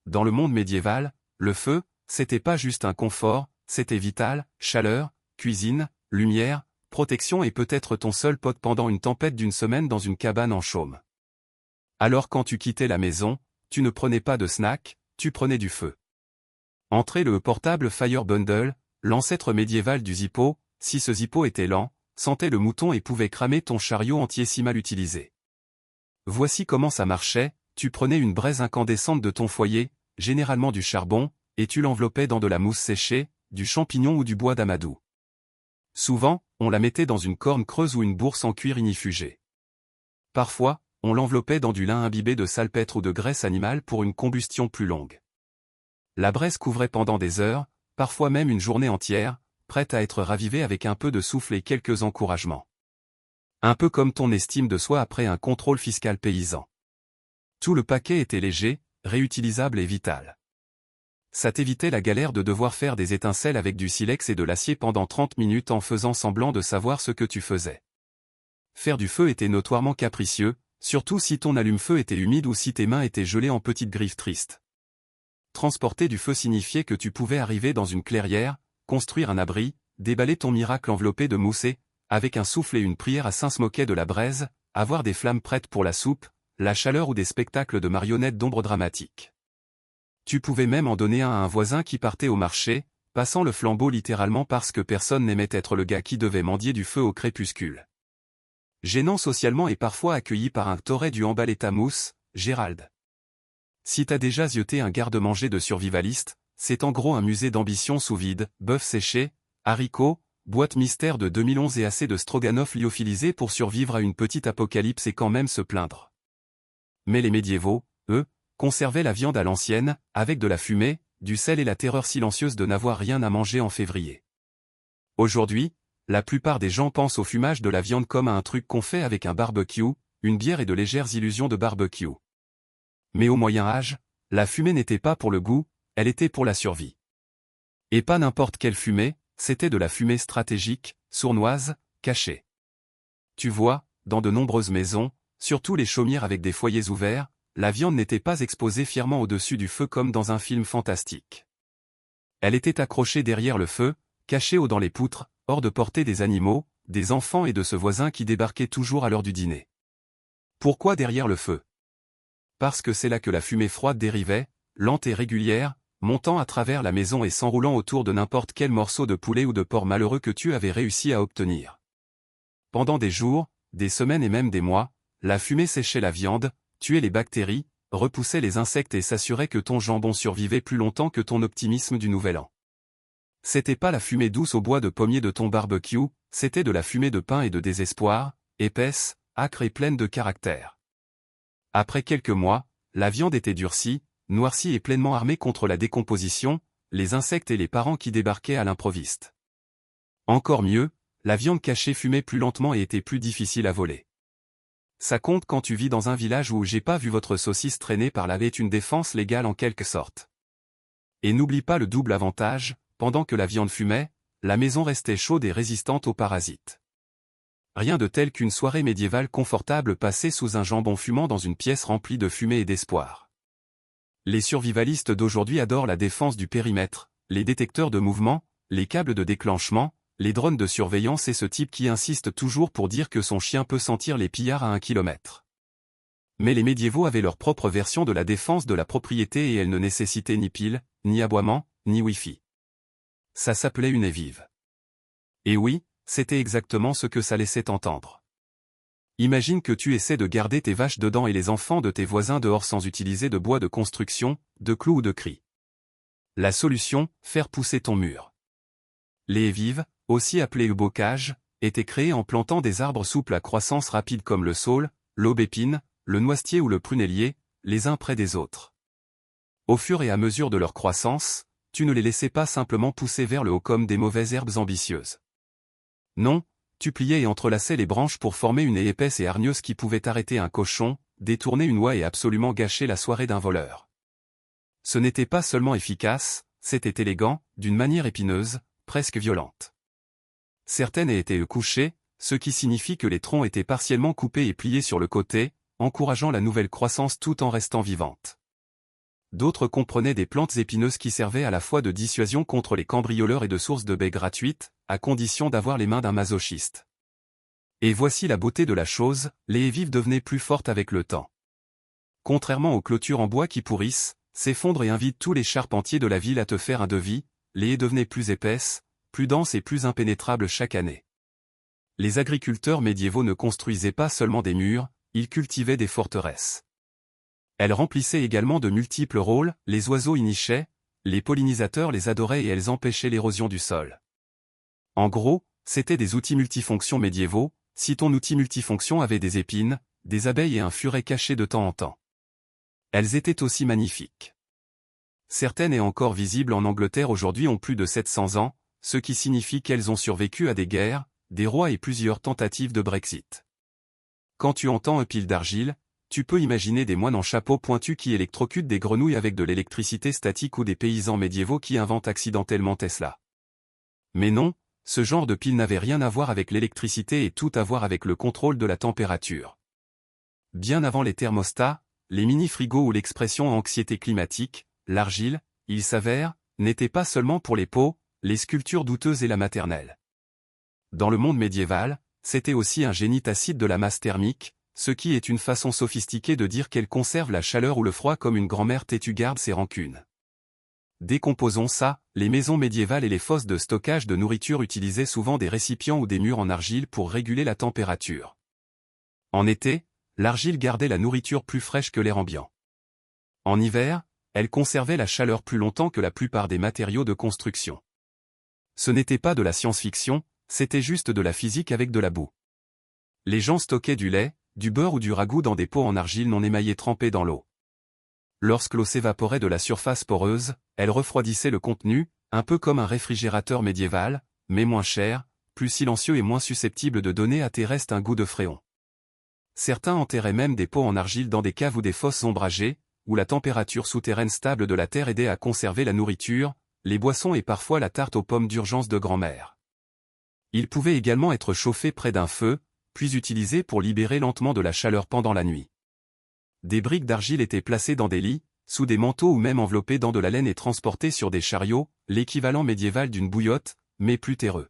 dans le monde médiéval, le feu, c'était pas juste un confort, c'était vital, chaleur, cuisine, lumière, protection et peut-être ton seul pote pendant une tempête d'une semaine dans une cabane en chaume. Alors quand tu quittais la maison, tu ne prenais pas de snack, tu prenais du feu. Entrait le portable Fire Bundle, l'ancêtre médiéval du Zippo, si ce Zippo était lent, sentait le mouton et pouvait cramer ton chariot entier si mal utilisé. Voici comment ça marchait, tu prenais une braise incandescente de ton foyer, généralement du charbon, et tu l'enveloppais dans de la mousse séchée, du champignon ou du bois d'amadou. Souvent, on la mettait dans une corne creuse ou une bourse en cuir ignifugé. Parfois, on l'enveloppait dans du lin imbibé de salpêtre ou de graisse animale pour une combustion plus longue. La braise couvrait pendant des heures, parfois même une journée entière, prête à être ravivée avec un peu de souffle et quelques encouragements. Un peu comme ton estime de soi après un contrôle fiscal paysan. Tout le paquet était léger, réutilisable et vital. Ça t'évitait la galère de devoir faire des étincelles avec du silex et de l'acier pendant 30 minutes en faisant semblant de savoir ce que tu faisais. Faire du feu était notoirement capricieux, surtout si ton allume-feu était humide ou si tes mains étaient gelées en petites griffes tristes. Transporter du feu signifiait que tu pouvais arriver dans une clairière, construire un abri, déballer ton miracle enveloppé de mousse et, avec un souffle et une prière à Saint se de la braise, avoir des flammes prêtes pour la soupe, la chaleur ou des spectacles de marionnettes d'ombre dramatique. Tu pouvais même en donner un à un voisin qui partait au marché, passant le flambeau littéralement parce que personne n'aimait être le gars qui devait mendier du feu au crépuscule. Gênant socialement et parfois accueilli par un toret du emballer ta mousse, Gérald. Si t'as déjà zioté un garde-manger de survivaliste, c'est en gros un musée d'ambition sous vide, bœuf séché, haricots, boîte mystère de 2011 et assez de stroganoff lyophilisé pour survivre à une petite apocalypse et quand même se plaindre. Mais les médiévaux, eux, conservaient la viande à l'ancienne, avec de la fumée, du sel et la terreur silencieuse de n'avoir rien à manger en février. Aujourd'hui, la plupart des gens pensent au fumage de la viande comme à un truc qu'on fait avec un barbecue, une bière et de légères illusions de barbecue. Mais au Moyen-Âge, la fumée n'était pas pour le goût, elle était pour la survie. Et pas n'importe quelle fumée, c'était de la fumée stratégique, sournoise, cachée. Tu vois, dans de nombreuses maisons, surtout les chaumières avec des foyers ouverts, la viande n'était pas exposée fièrement au-dessus du feu comme dans un film fantastique. Elle était accrochée derrière le feu, cachée dans les poutres, hors de portée des animaux, des enfants et de ce voisin qui débarquait toujours à l'heure du dîner. Pourquoi derrière le feu? Parce que c'est là que la fumée froide dérivait, lente et régulière, montant à travers la maison et s'enroulant autour de n'importe quel morceau de poulet ou de porc malheureux que tu avais réussi à obtenir. Pendant des jours, des semaines et même des mois, la fumée séchait la viande, tuait les bactéries, repoussait les insectes et s'assurait que ton jambon survivait plus longtemps que ton optimisme du Nouvel An. C'était pas la fumée douce au bois de pommier de ton barbecue, c'était de la fumée de pain et de désespoir, épaisse, âcre et pleine de caractère. Après quelques mois, la viande était durcie, noircie et pleinement armée contre la décomposition, les insectes et les parents qui débarquaient à l'improviste. Encore mieux, la viande cachée fumait plus lentement et était plus difficile à voler. Ça compte quand tu vis dans un village où j'ai pas vu votre saucisse traîner par là est une défense légale en quelque sorte. Et n'oublie pas le double avantage, pendant que la viande fumait, la maison restait chaude et résistante aux parasites. Rien de tel qu'une soirée médiévale confortable passée sous un jambon fumant dans une pièce remplie de fumée et d'espoir. Les survivalistes d'aujourd'hui adorent la défense du périmètre, les détecteurs de mouvement, les câbles de déclenchement, les drones de surveillance et ce type qui insiste toujours pour dire que son chien peut sentir les pillards à 1 kilomètre. Mais les médiévaux avaient leur propre version de la défense de la propriété et elle ne nécessitait ni pile, ni aboiement, ni wifi. Ça s'appelait une évive. Et oui, c'était exactement ce que ça laissait entendre. Imagine que tu essaies de garder tes vaches dedans et les enfants de tes voisins dehors sans utiliser de bois de construction, de clous ou de cris. La solution, faire pousser ton mur. Les évives, aussi appelées bocages, étaient créées en plantant des arbres souples à croissance rapide comme le saule, l'aubépine, le noisetier ou le prunellier, les uns près des autres. Au fur et à mesure de leur croissance, tu ne les laissais pas simplement pousser vers le haut comme des mauvaises herbes ambitieuses. Non, tu pliais et entrelaçais les branches pour former une haie épaisse et hargneuse qui pouvait arrêter un cochon, détourner une oie et absolument gâcher la soirée d'un voleur. Ce n'était pas seulement efficace, c'était élégant, d'une manière épineuse, presque violente. Certaines étaient couchées, ce qui signifie que les troncs étaient partiellement coupés et pliés sur le côté, encourageant la nouvelle croissance tout en restant vivantes. d'autres comprenaient des plantes épineuses qui servaient à la fois de dissuasion contre les cambrioleurs et de source de baies gratuites, à condition d'avoir les mains d'un masochiste. Et voici la beauté de la chose, les haies vives devenaient plus fortes avec le temps. Contrairement aux clôtures en bois qui pourrissent, s'effondrent et invitent tous les charpentiers de la ville à te faire un devis, les haies devenaient plus épaisses, plus denses et plus impénétrables chaque année. Les agriculteurs médiévaux ne construisaient pas seulement des murs, ils cultivaient des forteresses. Elles remplissaient également de multiples rôles, les oiseaux y nichaient, les pollinisateurs les adoraient et elles empêchaient l'érosion du sol. En gros, c'étaient des outils multifonctions médiévaux. Si ton outil multifonction avait des épines, des abeilles et un furet cachés de temps en temps. Elles étaient aussi magnifiques. Certaines et encore visibles en Angleterre aujourd'hui ont plus de 700 ans, ce qui signifie qu'elles ont survécu à des guerres, des rois et plusieurs tentatives de Brexit. Quand tu entends un pile d'argile, tu peux imaginer des moines en chapeau pointu qui électrocutent des grenouilles avec de l'électricité statique ou des paysans médiévaux qui inventent accidentellement Tesla. Mais non, ce genre de pile n'avait rien à voir avec l'électricité et tout à voir avec le contrôle de la température. Bien avant les thermostats, les mini-frigos ou l'expression anxiété climatique, l'argile, il s'avère, n'était pas seulement pour les pots, les sculptures douteuses et la maternelle. Dans le monde médiéval, c'était aussi un génie tacite de la masse thermique, ce qui est une façon sophistiquée de dire qu'elle conserve la chaleur ou le froid comme une grand-mère têtue garde ses rancunes. Décomposons ça, les maisons médiévales et les fosses de stockage de nourriture utilisaient souvent des récipients ou des murs en argile pour réguler la température. En été, l'argile gardait la nourriture plus fraîche que l'air ambiant. En hiver, elle conservait la chaleur plus longtemps que la plupart des matériaux de construction. Ce n'était pas de la science-fiction, c'était juste de la physique avec de la boue. Les gens stockaient du lait, du beurre ou du ragoût dans des pots en argile non émaillés trempés dans l'eau. Lorsque l'eau s'évaporait de la surface poreuse, elle refroidissait le contenu, un peu comme un réfrigérateur médiéval, mais moins cher, plus silencieux et moins susceptible de donner à tes restes un goût de fréon. Certains enterraient même des pots en argile dans des caves ou des fosses ombragées, où la température souterraine stable de la terre aidait à conserver la nourriture, les boissons et parfois la tarte aux pommes d'urgence de grand-mère. Ils pouvaient également être chauffés près d'un feu, puis utilisés pour libérer lentement de la chaleur pendant la nuit. Des briques d'argile étaient placées dans des lits, sous des manteaux ou même enveloppées dans de la laine et transportées sur des chariots, l'équivalent médiéval d'une bouillotte, mais plus terreux.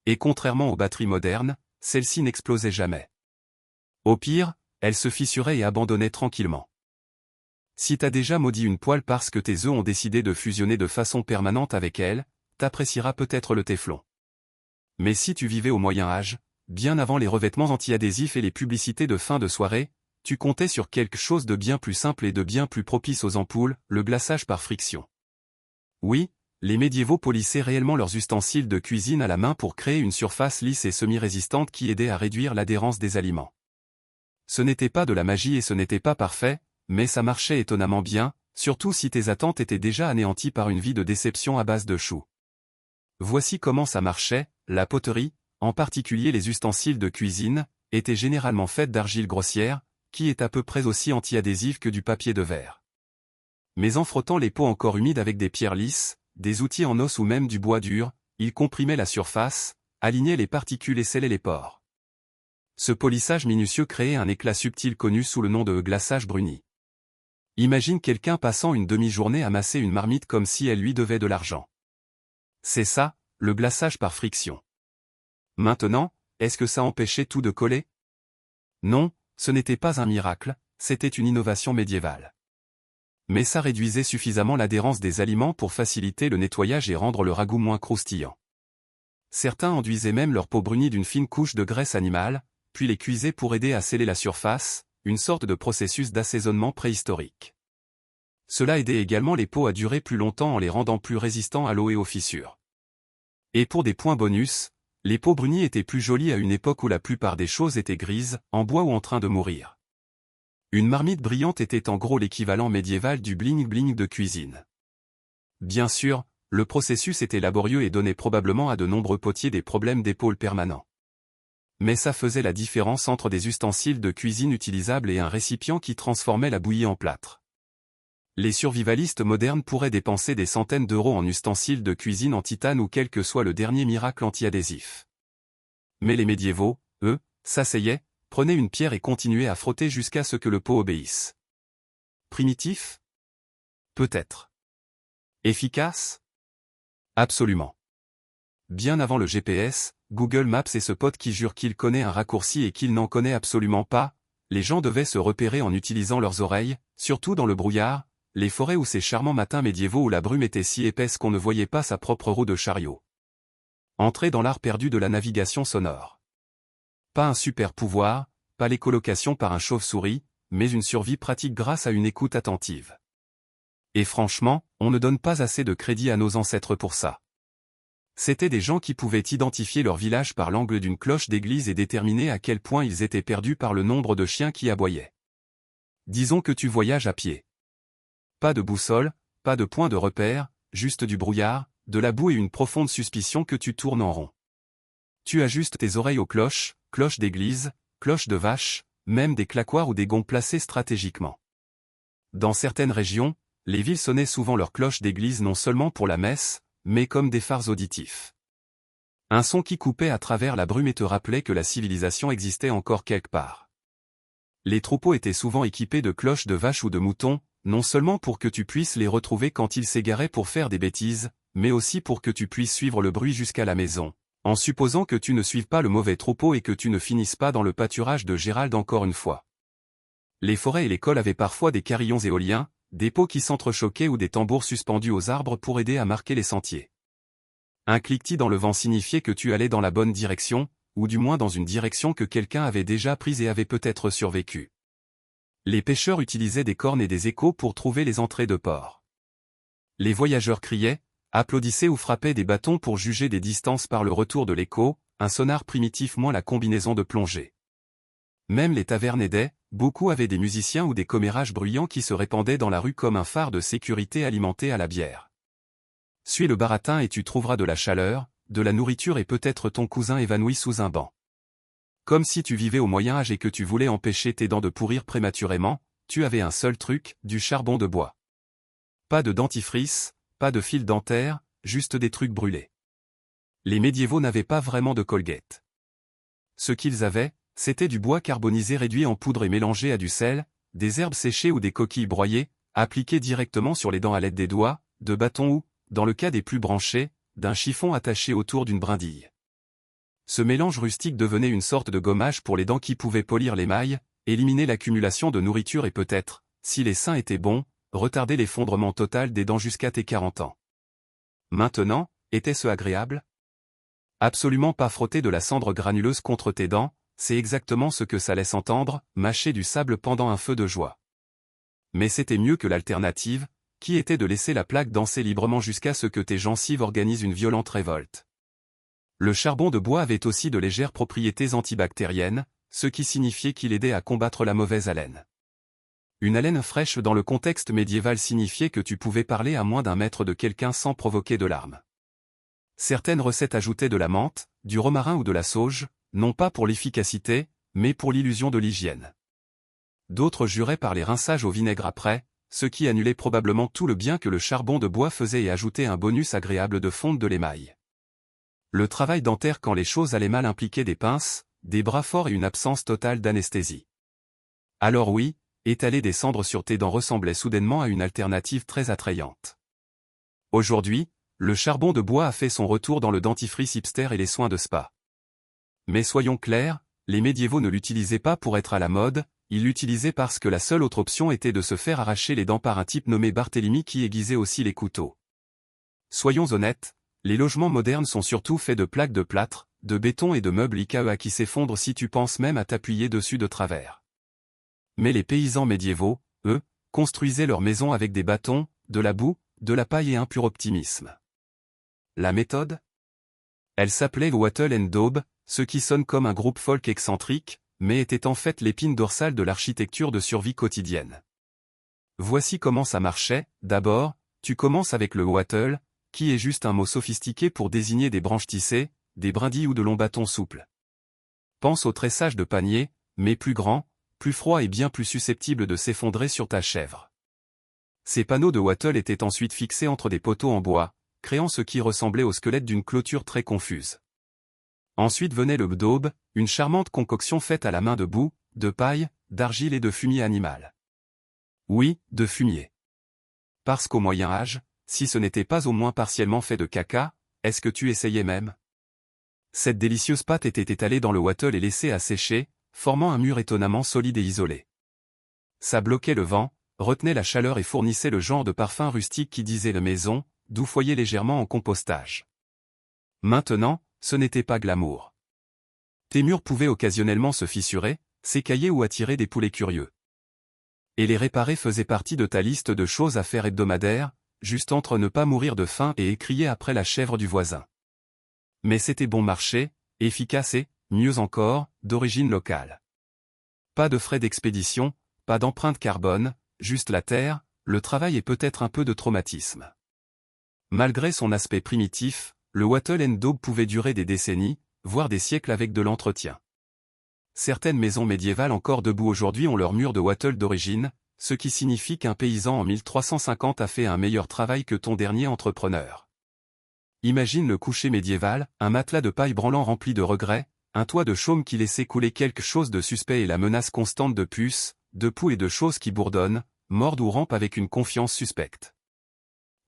Et contrairement aux batteries modernes, celles-ci n'explosaient jamais. Au pire, elles se fissuraient et abandonnaient tranquillement. Si t'as déjà maudit une poêle parce que tes œufs ont décidé de fusionner de façon permanente avec elle, t'apprécieras peut-être le téflon. Mais si tu vivais au Moyen Âge, bien avant les revêtements anti-adhésifs et les publicités de fin de soirée, tu comptais sur quelque chose de bien plus simple et de bien plus propice aux ampoules, le glaçage par friction. Oui, les médiévaux polissaient réellement leurs ustensiles de cuisine à la main pour créer une surface lisse et semi-résistante qui aidait à réduire l'adhérence des aliments. Ce n'était pas de la magie et ce n'était pas parfait, mais ça marchait étonnamment bien, surtout si tes attentes étaient déjà anéanties par une vie de déception à base de choux. Voici comment ça marchait, la poterie, en particulier les ustensiles de cuisine, était généralement faite d'argile grossière, qui est à peu près aussi anti-adhésif que du papier de verre. Mais en frottant les pots encore humides avec des pierres lisses, des outils en os ou même du bois dur, il comprimait la surface, alignait les particules et scellait les pores. Ce polissage minutieux créait un éclat subtil connu sous le nom de glaçage bruni. Imagine quelqu'un passant une demi-journée à masser une marmite comme si elle lui devait de l'argent. C'est ça, le glaçage par friction. Maintenant, est-ce que ça empêchait tout de coller? Non, ce n'était pas un miracle, c'était une innovation médiévale. Mais ça réduisait suffisamment l'adhérence des aliments pour faciliter le nettoyage et rendre le ragoût moins croustillant. Certains enduisaient même leur peau brunie d'une fine couche de graisse animale, puis les cuisaient pour aider à sceller la surface, une sorte de processus d'assaisonnement préhistorique. Cela aidait également les pots à durer plus longtemps en les rendant plus résistants à l'eau et aux fissures. Et pour des points bonus, les pots brunis étaient plus jolis à une époque où la plupart des choses étaient grises, en bois ou en train de mourir. Une marmite brillante était en gros l'équivalent médiéval du bling-bling de cuisine. Bien sûr, le processus était laborieux et donnait probablement à de nombreux potiers des problèmes d'épaule permanents. Mais ça faisait la différence entre des ustensiles de cuisine utilisables et un récipient qui transformait la bouillie en plâtre. Les survivalistes modernes pourraient dépenser des centaines d'euros en ustensiles de cuisine en titane ou quel que soit le dernier miracle anti-adhésif. Mais les médiévaux, eux, s'asseyaient, prenaient une pierre et continuaient à frotter jusqu'à ce que le pot obéisse. Primitif? Peut-être. Efficace? Absolument. Bien avant le GPS, Google Maps est ce pote qui jure qu'il connaît un raccourci et qu'il n'en connaît absolument pas. Les gens devaient se repérer en utilisant leurs oreilles, surtout dans le brouillard, les forêts ou ces charmants matins médiévaux où la brume était si épaisse qu'on ne voyait pas sa propre roue de chariot. Entrer dans l'art perdu de la navigation sonore. Pas un super pouvoir, pas l'écolocation par un chauve-souris, mais une survie pratique grâce à une écoute attentive. Et franchement, on ne donne pas assez de crédit à nos ancêtres pour ça. C'étaient des gens qui pouvaient identifier leur village par l'angle d'une cloche d'église et déterminer à quel point ils étaient perdus par le nombre de chiens qui aboyaient. Disons que tu voyages à pied. Pas de boussole, pas de point de repère, juste du brouillard, de la boue et une profonde suspicion que tu tournes en rond. Tu ajustes tes oreilles aux cloches, cloches d'église, cloches de vache, même des claquoirs ou des gonds placés stratégiquement. Dans certaines régions, les villes sonnaient souvent leurs cloches d'église non seulement pour la messe, mais comme des phares auditifs. Un son qui coupait à travers la brume et te rappelait que la civilisation existait encore quelque part. Les troupeaux étaient souvent équipés de cloches de vaches ou de moutons, non seulement pour que tu puisses les retrouver quand ils s'égaraient pour faire des bêtises, mais aussi pour que tu puisses suivre le bruit jusqu'à la maison, en supposant que tu ne suives pas le mauvais troupeau et que tu ne finisses pas dans le pâturage de Gérald encore une fois. Les forêts et l'école avaient parfois des carillons éoliens, des pots qui s'entrechoquaient ou des tambours suspendus aux arbres pour aider à marquer les sentiers. Un cliquetis dans le vent signifiait que tu allais dans la bonne direction, ou du moins dans une direction que quelqu'un avait déjà prise et avait peut-être survécu. Les pêcheurs utilisaient des cornes et des échos pour trouver les entrées de port. Les voyageurs criaient, applaudissaient ou frappaient des bâtons pour juger des distances par le retour de l'écho, un sonar primitif moins la combinaison de plongée. Même les tavernes aidaient, beaucoup avaient des musiciens ou des commérages bruyants qui se répandaient dans la rue comme un phare de sécurité alimenté à la bière. Suis le baratin et tu trouveras de la chaleur, de la nourriture et peut-être ton cousin évanoui sous un banc. Comme si tu vivais au Moyen-Âge et que tu voulais empêcher tes dents de pourrir prématurément, tu avais un seul truc, du charbon de bois. Pas de dentifrice, pas de fil dentaire, juste des trucs brûlés. Les médiévaux n'avaient pas vraiment de Colgate. Ce qu'ils avaient, c'était du bois carbonisé réduit en poudre et mélangé à du sel, des herbes séchées ou des coquilles broyées, appliquées directement sur les dents à l'aide des doigts, de bâtons ou, dans le cas des plus branchés, d'un chiffon attaché autour d'une brindille. Ce mélange rustique devenait une sorte de gommage pour les dents qui pouvaient polir l'émail, éliminer l'accumulation de nourriture et peut-être, si les seins étaient bons, retarder l'effondrement total des dents jusqu'à tes 40 ans. Maintenant, était-ce agréable? Absolument pas. Frotter de la cendre granuleuse contre tes dents, c'est exactement ce que ça laisse entendre, mâcher du sable pendant un feu de joie. Mais c'était mieux que l'alternative, qui était de laisser la plaque danser librement jusqu'à ce que tes gencives organisent une violente révolte. Le charbon de bois avait aussi de légères propriétés antibactériennes, ce qui signifiait qu'il aidait à combattre la mauvaise haleine. Une haleine fraîche dans le contexte médiéval signifiait que tu pouvais parler à moins d'un mètre de quelqu'un sans provoquer de larmes. Certaines recettes ajoutaient de la menthe, du romarin ou de la sauge, non pas pour l'efficacité, mais pour l'illusion de l'hygiène. D'autres juraient par les rinçages au vinaigre après, ce qui annulait probablement tout le bien que le charbon de bois faisait et ajoutait un bonus agréable de fonte de l'émail. Le travail dentaire quand les choses allaient mal impliquait des pinces, des bras forts et une absence totale d'anesthésie. Alors oui, étaler des cendres sur tes dents ressemblait soudainement à une alternative très attrayante. Aujourd'hui, le charbon de bois a fait son retour dans le dentifrice hipster et les soins de spa. Mais soyons clairs, les médiévaux ne l'utilisaient pas pour être à la mode, ils l'utilisaient parce que la seule autre option était de se faire arracher les dents par un type nommé Barthélemy qui aiguisait aussi les couteaux. Soyons honnêtes, les logements modernes sont surtout faits de plaques de plâtre, de béton et de meubles IKEA qui s'effondrent si tu penses même à t'appuyer dessus de travers. Mais les paysans médiévaux, eux, construisaient leurs maisons avec des bâtons, de la boue, de la paille et un pur optimisme. La méthode? Elle s'appelait Wattle and Daube, ce qui sonne comme un groupe folk excentrique, mais était en fait l'épine dorsale de l'architecture de survie quotidienne. Voici comment ça marchait. D'abord, tu commences avec le wattle, qui est juste un mot sophistiqué pour désigner des branches tissées, des brindilles ou de longs bâtons souples. Pense au tressage de panier, mais plus grand, plus froid et bien plus susceptible de s'effondrer sur ta chèvre. Ces panneaux de wattle étaient ensuite fixés entre des poteaux en bois, créant ce qui ressemblait au squelette d'une clôture très confuse. Ensuite venait le daube, une charmante concoction faite à la main de boue, de paille, d'argile et de fumier animal. Oui, de fumier. parce qu'au Moyen Âge, si ce n'était pas au moins partiellement fait de caca, est-ce que tu essayais même? Cette délicieuse pâte était étalée dans le wattle et laissée à sécher, formant un mur étonnamment solide et isolé. Ça bloquait le vent, retenait la chaleur et fournissait le genre de parfum rustique qui disait la maison, d'où foyer légèrement en compostage. Maintenant, ce n'était pas glamour. Tes murs pouvaient occasionnellement se fissurer, s'écailler ou attirer des poulets curieux. Et les réparer faisait partie de ta liste de choses à faire hebdomadaire, juste entre ne pas mourir de faim et écrier après la chèvre du voisin. Mais c'était bon marché, efficace et, mieux encore, d'origine locale. Pas de frais d'expédition, pas d'empreinte carbone, juste la terre, le travail et peut-être un peu de traumatisme. Malgré son aspect primitif, le wattle and daub pouvait durer des décennies, voire des siècles avec de l'entretien. Certaines maisons médiévales encore debout aujourd'hui ont leurs murs de wattle d'origine, ce qui signifie qu'un paysan en 1350 a fait un meilleur travail que ton dernier entrepreneur. Imagine le coucher médiéval, un matelas de paille branlant rempli de regrets, un toit de chaume qui laissait couler quelque chose de suspect et la menace constante de puces, de poux et de choses qui bourdonnent, mordent ou rampent avec une confiance suspecte.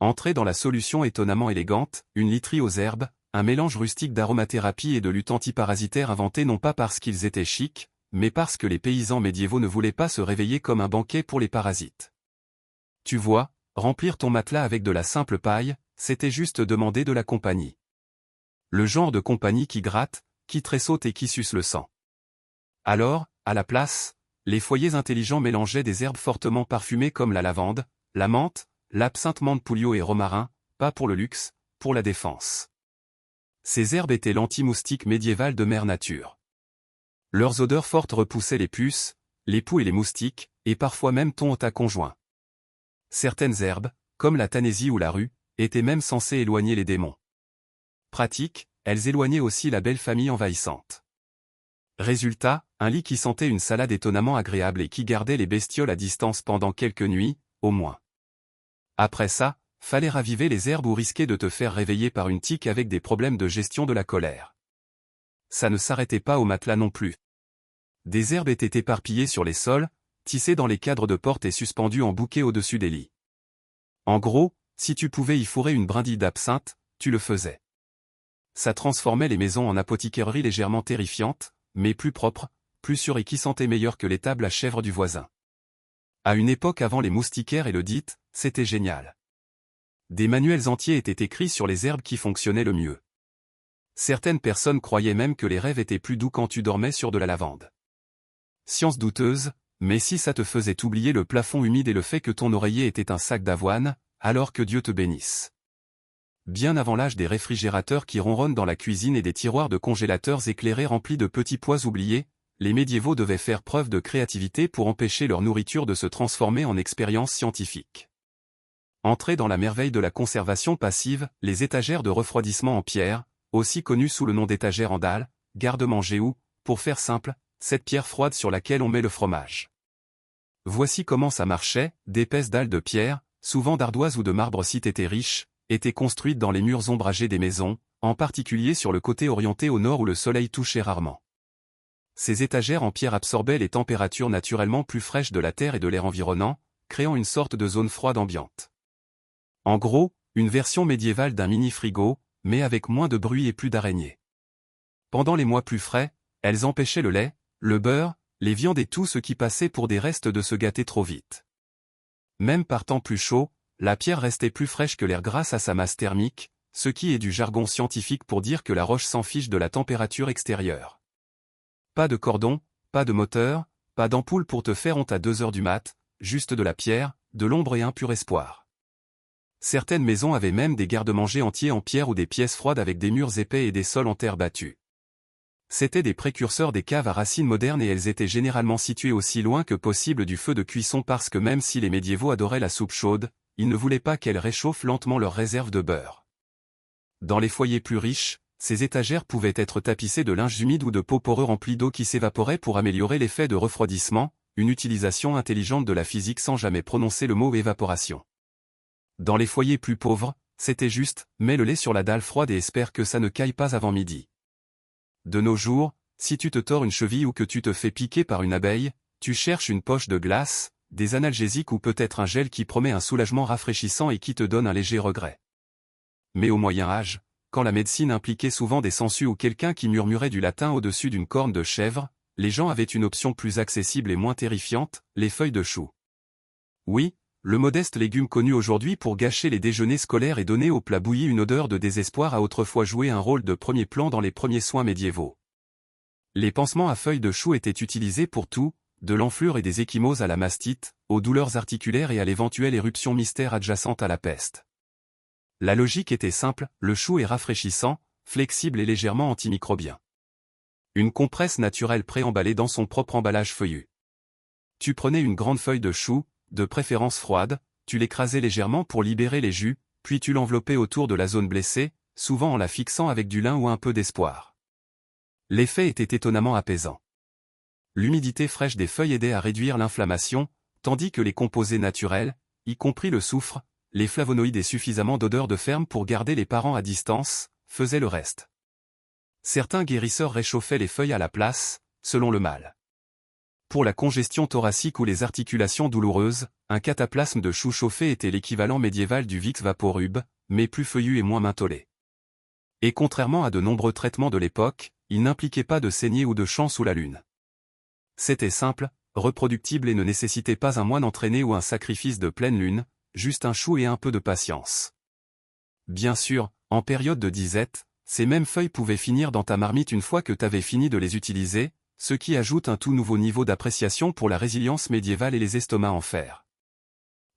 Entrer dans la solution étonnamment élégante, une literie aux herbes, un mélange rustique d'aromathérapie et de lutte antiparasitaire inventé non pas parce qu'ils étaient chics, mais parce que les paysans médiévaux ne voulaient pas se réveiller comme un banquet pour les parasites. Tu vois, remplir ton matelas avec de la simple paille, c'était juste demander de la compagnie. Le genre de compagnie qui gratte, qui tressaute et qui suce le sang. Alors, à la place, les foyers intelligents mélangeaient des herbes fortement parfumées comme la lavande, la menthe, l'absinthe menthe pouliot et romarin, pas pour le luxe, pour la défense. Ces herbes étaient l'anti-moustique médiéval de mère nature. Leurs odeurs fortes repoussaient les puces, les poux et les moustiques, et parfois même ton ou ta conjoint. Certaines herbes, comme la tanésie ou la rue, étaient même censées éloigner les démons. Pratique, elles éloignaient aussi la belle famille envahissante. Résultat, un lit qui sentait une salade étonnamment agréable et qui gardait les bestioles à distance pendant quelques nuits, au moins. Après ça, fallait raviver les herbes ou risquer de te faire réveiller par une tique avec des problèmes de gestion de la colère. Ça ne s'arrêtait pas au matelas non plus. Des herbes étaient éparpillées sur les sols, tissées dans les cadres de portes et suspendues en bouquets au-dessus des lits. En gros, si tu pouvais y fourrer une brindille d'absinthe, tu le faisais. Ça transformait les maisons en apothicaireries légèrement terrifiantes, mais plus propres, plus sûres et qui sentaient meilleur que les tables à chèvre du voisin. À une époque avant les moustiquaires et le DIT, c'était génial. Des manuels entiers étaient écrits sur les herbes qui fonctionnaient le mieux. Certaines personnes croyaient même que les rêves étaient plus doux quand tu dormais sur de la lavande. Science douteuse, mais si ça te faisait oublier le plafond humide et le fait que ton oreiller était un sac d'avoine, alors que Dieu te bénisse. Bien avant l'âge des réfrigérateurs qui ronronnent dans la cuisine et des tiroirs de congélateurs éclairés remplis de petits pois oubliés, les médiévaux devaient faire preuve de créativité pour empêcher leur nourriture de se transformer en expérience scientifique. Entrer dans la merveille de la conservation passive, les étagères de refroidissement en pierre, aussi connues sous le nom d'étagères en dalle, garde-manger ou, pour faire simple, cette pierre froide sur laquelle on met le fromage. Voici comment ça marchait, d'épaisses dalles de pierre, souvent d'ardoise ou de marbre si t'étais riche, étaient construites dans les murs ombragés des maisons, en particulier sur le côté orienté au nord où le soleil touchait rarement. Ces étagères en pierre absorbaient les températures naturellement plus fraîches de la terre et de l'air environnant, créant une sorte de zone froide ambiante. En gros, une version médiévale d'un mini-frigo, mais avec moins de bruit et plus d'araignées. Pendant les mois plus frais, elles empêchaient le lait, le beurre, les viandes et tout ce qui passait pour des restes de se gâter trop vite. Même par temps plus chaud, la pierre restait plus fraîche que l'air grâce à sa masse thermique, ce qui est du jargon scientifique pour dire que la roche s'en fiche de la température extérieure. Pas de cordon, pas de moteur, pas d'ampoule pour te faire honte à 2 heures du mat', juste de la pierre, de l'ombre et un pur espoir. Certaines maisons avaient même des garde-manger entiers en pierre ou des pièces froides avec des murs épais et des sols en terre battue. C'étaient des précurseurs des caves à racines modernes et elles étaient généralement situées aussi loin que possible du feu de cuisson parce que même si les médiévaux adoraient la soupe chaude, ils ne voulaient pas qu'elle réchauffe lentement leurs réserves de beurre. Dans les foyers plus riches, ces étagères pouvaient être tapissées de linge humide ou de pots poreux remplis d'eau qui s'évaporait pour améliorer l'effet de refroidissement, une utilisation intelligente de la physique sans jamais prononcer le mot évaporation. Dans les foyers plus pauvres, c'était juste, mets le lait sur la dalle froide et espère que ça ne caille pas avant midi. De nos jours, si tu te tords une cheville ou que tu te fais piquer par une abeille, tu cherches une poche de glace, des analgésiques ou peut-être un gel qui promet un soulagement rafraîchissant et qui te donne un léger regret. Mais au Moyen Âge, quand la médecine impliquait souvent des sangsues ou quelqu'un qui murmurait du latin au-dessus d'une corne de chèvre, les gens avaient une option plus accessible et moins terrifiante, les feuilles de chou. Oui, le modeste légume connu aujourd'hui pour gâcher les déjeuners scolaires et donner au plat bouilli une odeur de désespoir a autrefois joué un rôle de premier plan dans les premiers soins médiévaux. Les pansements à feuilles de chou étaient utilisés pour tout, de l'enflure et des ecchymoses à la mastite, aux douleurs articulaires et à l'éventuelle éruption mystère adjacente à la peste. La logique était simple, le chou est rafraîchissant, flexible et légèrement antimicrobien. Une compresse naturelle préemballée dans son propre emballage feuillu. Tu prenais une grande feuille de chou, de préférence froide, tu l'écrasais légèrement pour libérer les jus, puis tu l'enveloppais autour de la zone blessée, souvent en la fixant avec du lin ou un peu d'espoir. L'effet était étonnamment apaisant. L'humidité fraîche des feuilles aidait à réduire l'inflammation, tandis que les composés naturels, y compris le soufre, les flavonoïdes et suffisamment d'odeur de ferme pour garder les parents à distance, faisaient le reste. Certains guérisseurs réchauffaient les feuilles à la place, selon le mal. Pour la congestion thoracique ou les articulations douloureuses, un cataplasme de chou chauffé était l'équivalent médiéval du Vicks Vaporub, mais plus feuillu et moins mentholé. Et contrairement à de nombreux traitements de l'époque, il n'impliquait pas de saignée ou de chant sous la lune. C'était simple, reproductible et ne nécessitait pas un moine entraîné ou un sacrifice de pleine lune, juste un chou et un peu de patience. Bien sûr, en période de disette, ces mêmes feuilles pouvaient finir dans ta marmite une fois que t'avais fini de les utiliser, ce qui ajoute un tout nouveau niveau d'appréciation pour la résilience médiévale et les estomacs en fer.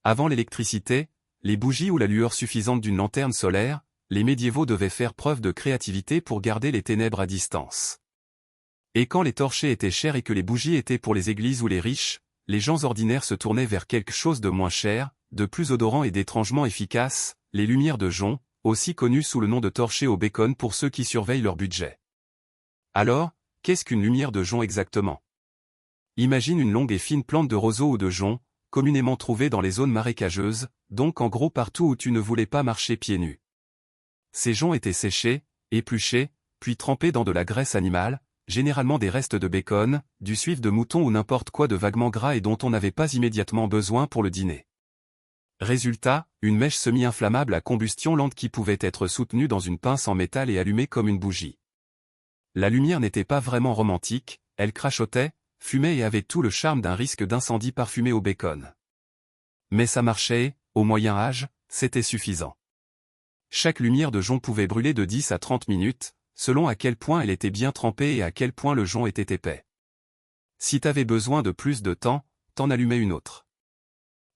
Avant l'électricité, les bougies ou la lueur suffisante d'une lanterne solaire, les médiévaux devaient faire preuve de créativité pour garder les ténèbres à distance. Et quand les torchers étaient chers et que les bougies étaient pour les églises ou les riches, les gens ordinaires se tournaient vers quelque chose de moins cher, de plus odorant et d'étrangement efficace, les lumières de jonc, aussi connues sous le nom de torchers au bacon pour ceux qui surveillent leur budget. Alors, qu'est-ce qu'une lumière de jonc exactement? Imagine une longue et fine plante de roseau ou de jonc, communément trouvée dans les zones marécageuses, donc en gros partout où tu ne voulais pas marcher pieds nus. Ces joncs étaient séchés, épluchés, puis trempés dans de la graisse animale, généralement des restes de bacon, du suif de mouton ou n'importe quoi de vaguement gras et dont on n'avait pas immédiatement besoin pour le dîner. Résultat, une mèche semi-inflammable à combustion lente qui pouvait être soutenue dans une pince en métal et allumée comme une bougie. La lumière n'était pas vraiment romantique, elle crachotait, fumait et avait tout le charme d'un risque d'incendie parfumé au bacon. Mais ça marchait et, au Moyen Âge, c'était suffisant. Chaque lumière de jonc pouvait brûler de 10 à 30 minutes, selon à quel point elle était bien trempée et à quel point le jonc était épais. Si t'avais besoin de plus de temps, t'en allumais une autre.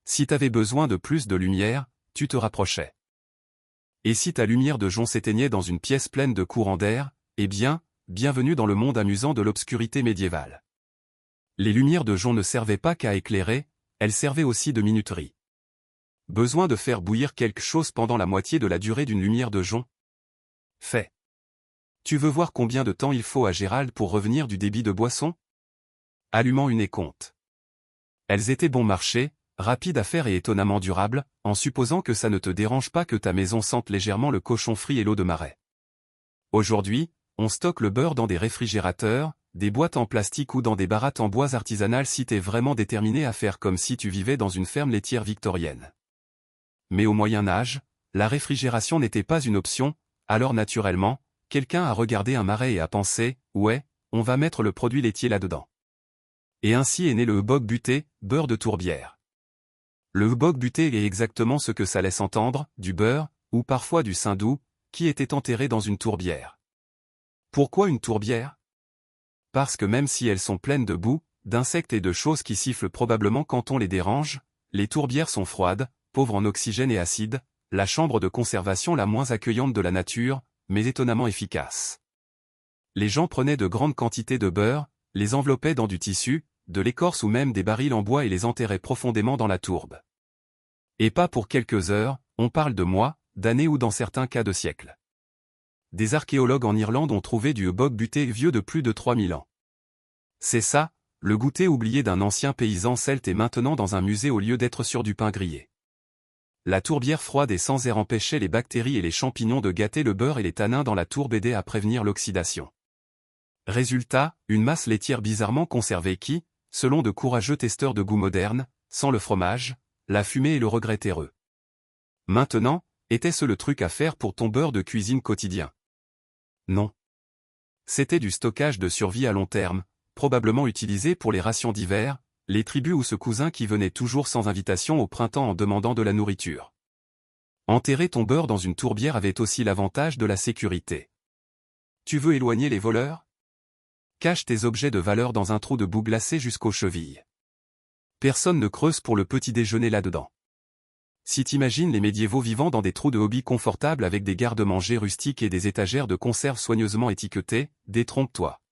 Si t'avais besoin de plus de lumière, tu te rapprochais. Et si ta lumière de jonc s'éteignait dans une pièce pleine de courants d'air, eh bien, bienvenue dans le monde amusant de l'obscurité médiévale. Les lumières de jonc ne servaient pas qu'à éclairer, elles servaient aussi de minuterie. Besoin de faire bouillir quelque chose pendant la moitié de la durée d'une lumière de jonc? Fait. Tu veux voir combien de temps il faut à Gérald pour revenir du débit de boisson? Allumant une et compte. Elles étaient bon marché, rapides à faire et étonnamment durables, en supposant que ça ne te dérange pas que ta maison sente légèrement le cochon frit et l'eau de marais. Aujourd'hui, on stocke le beurre dans des réfrigérateurs, des boîtes en plastique ou dans des barattes en bois artisanales si t'es vraiment déterminé à faire comme si tu vivais dans une ferme laitière victorienne. Mais au Moyen Âge, la réfrigération n'était pas une option, alors naturellement, quelqu'un a regardé un marais et a pensé, ouais, on va mettre le produit laitier là-dedans. Et ainsi est né le hubog buté, beurre de tourbière. Le hubog buté est exactement ce que ça laisse entendre, du beurre, ou parfois du saindoux, qui était enterré dans une tourbière. Pourquoi une tourbière? Parce que même si elles sont pleines de boue, d'insectes et de choses qui sifflent probablement quand on les dérange, les tourbières sont froides, pauvres en oxygène et acide, la chambre de conservation la moins accueillante de la nature, mais étonnamment efficace. Les gens prenaient de grandes quantités de beurre, les enveloppaient dans du tissu, de l'écorce ou même des barils en bois et les enterraient profondément dans la tourbe. Et pas pour quelques heures, on parle de mois, d'années ou dans certains cas de siècles. Des archéologues en Irlande ont trouvé du hubog buté vieux de plus de 3000 ans. C'est ça, le goûter oublié d'un ancien paysan celte est maintenant dans un musée au lieu d'être sur du pain grillé. La tourbière froide et sans air empêchait les bactéries et les champignons de gâter le beurre et les tanins dans la tourbe aidaient à prévenir l'oxydation. Résultat, une masse laitière bizarrement conservée qui, selon de courageux testeurs de goût modernes, sans le fromage, la fumée et le regret terreux. Maintenant, était-ce le truc à faire pour ton beurre de cuisine quotidien? Non. C'était du stockage de survie à long terme, probablement utilisé pour les rations d'hiver, les tribus ou ce cousin qui venait toujours sans invitation au printemps en demandant de la nourriture. Enterrer ton beurre dans une tourbière avait aussi l'avantage de la sécurité. Tu veux éloigner les voleurs? Cache tes objets de valeur dans un trou de boue glacé jusqu'aux chevilles. Personne ne creuse pour le petit déjeuner là-dedans. Si t'imagines les médiévaux vivant dans des trous de hobby confortables avec des garde-manger rustiques et des étagères de conserve soigneusement étiquetées, détrompe-toi.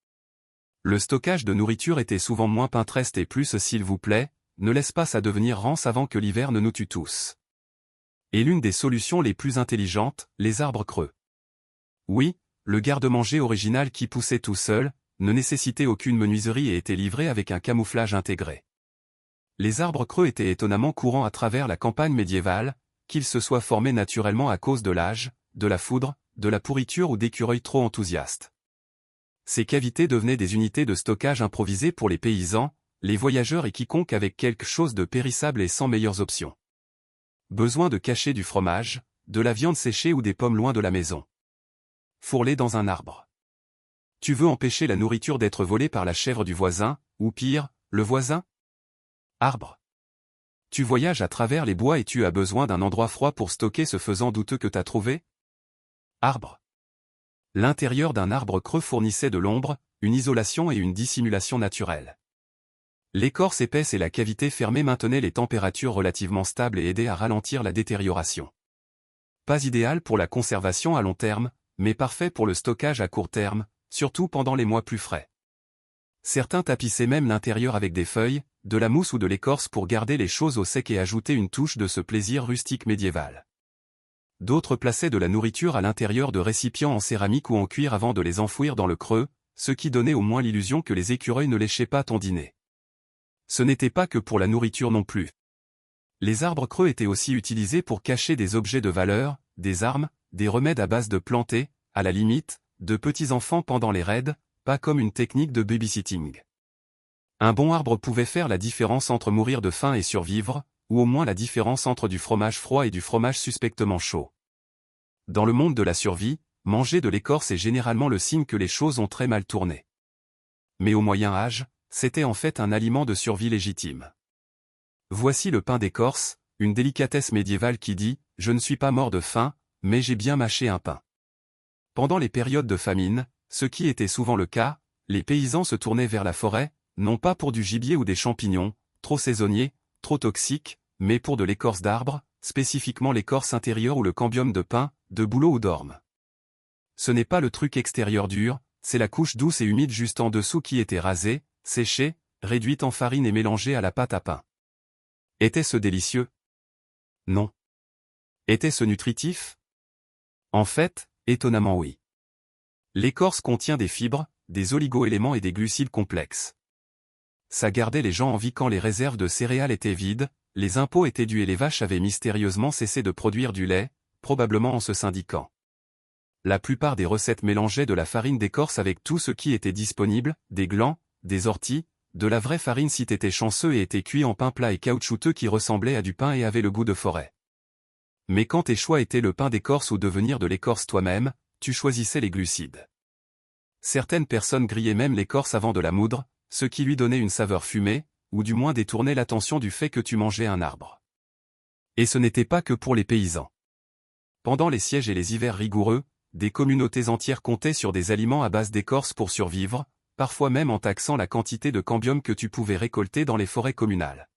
Le stockage de nourriture était souvent moins Pinterest et plus s'il vous plaît, ne laisse pas ça devenir rance avant que l'hiver ne nous tue tous. Et l'une des solutions les plus intelligentes, les arbres creux. Oui, le garde-manger original qui poussait tout seul, ne nécessitait aucune menuiserie et était livré avec un camouflage intégré. Les arbres creux étaient étonnamment courants à travers la campagne médiévale, qu'ils se soient formés naturellement à cause de l'âge, de la foudre, de la pourriture ou d'écureuils trop enthousiastes. Ces cavités devenaient des unités de stockage improvisées pour les paysans, les voyageurs et quiconque avec quelque chose de périssable et sans meilleures options. Besoin de cacher du fromage, de la viande séchée ou des pommes loin de la maison. Fourrez dans un arbre. Tu veux empêcher la nourriture d'être volée par la chèvre du voisin, ou pire, le voisin? Arbre. Tu voyages à travers les bois et tu as besoin d'un endroit froid pour stocker ce faisant douteux que t'as trouvé? Arbre. L'intérieur d'un arbre creux fournissait de l'ombre, une isolation et une dissimulation naturelle. L'écorce épaisse et la cavité fermée maintenaient les températures relativement stables et aidaient à ralentir la détérioration. Pas idéal pour la conservation à long terme, mais parfait pour le stockage à court terme, surtout pendant les mois plus frais. Certains tapissaient même l'intérieur avec des feuilles, de la mousse ou de l'écorce pour garder les choses au sec et ajouter une touche de ce plaisir rustique médiéval. D'autres plaçaient de la nourriture à l'intérieur de récipients en céramique ou en cuir avant de les enfouir dans le creux, ce qui donnait au moins l'illusion que les écureuils ne léchaient pas ton dîner. Ce n'était pas que pour la nourriture non plus. Les arbres creux étaient aussi utilisés pour cacher des objets de valeur, des armes, des remèdes à base de planter, à la limite, de petits enfants pendant les raids, pas comme une technique de babysitting. Un bon arbre pouvait faire la différence entre mourir de faim et survivre, ou au moins la différence entre du fromage froid et du fromage suspectement chaud. Dans le monde de la survie, manger de l'écorce est généralement le signe que les choses ont très mal tourné. Mais au Moyen Âge, c'était en fait un aliment de survie légitime. Voici le pain d'écorce, une délicatesse médiévale qui dit « Je ne suis pas mort de faim, mais j'ai bien mâché un pain ». Pendant les périodes de famine, ce qui était souvent le cas, les paysans se tournaient vers la forêt, non pas pour du gibier ou des champignons, trop saisonniers, trop toxiques, mais pour de l'écorce d'arbre, spécifiquement l'écorce intérieure ou le cambium de pin, de bouleau ou d'orme. Ce n'est pas le truc extérieur dur, c'est la couche douce et humide juste en dessous qui était rasée, séchée, réduite en farine et mélangée à la pâte à pain. Était-ce délicieux? Non. Était-ce nutritif? En fait, étonnamment oui. L'écorce contient des fibres, des oligo-éléments et des glucides complexes. Ça gardait les gens en vie quand les réserves de céréales étaient vides, les impôts étaient dus et les vaches avaient mystérieusement cessé de produire du lait, probablement en se syndiquant. La plupart des recettes mélangeaient de la farine d'écorce avec tout ce qui était disponible, des glands, des orties, de la vraie farine si t'étais chanceux et était cuit en pain plat et caoutchouteux qui ressemblait à du pain et avait le goût de forêt. Mais quand tes choix étaient le pain d'écorce ou devenir de l'écorce toi-même, tu choisissais les glucides. Certaines personnes grillaient même l'écorce avant de la moudre, ce qui lui donnait une saveur fumée, ou du moins détournait l'attention du fait que tu mangeais un arbre. Et ce n'était pas que pour les paysans. Pendant les sièges et les hivers rigoureux, des communautés entières comptaient sur des aliments à base d'écorce pour survivre, parfois même en taxant la quantité de cambium que tu pouvais récolter dans les forêts communales.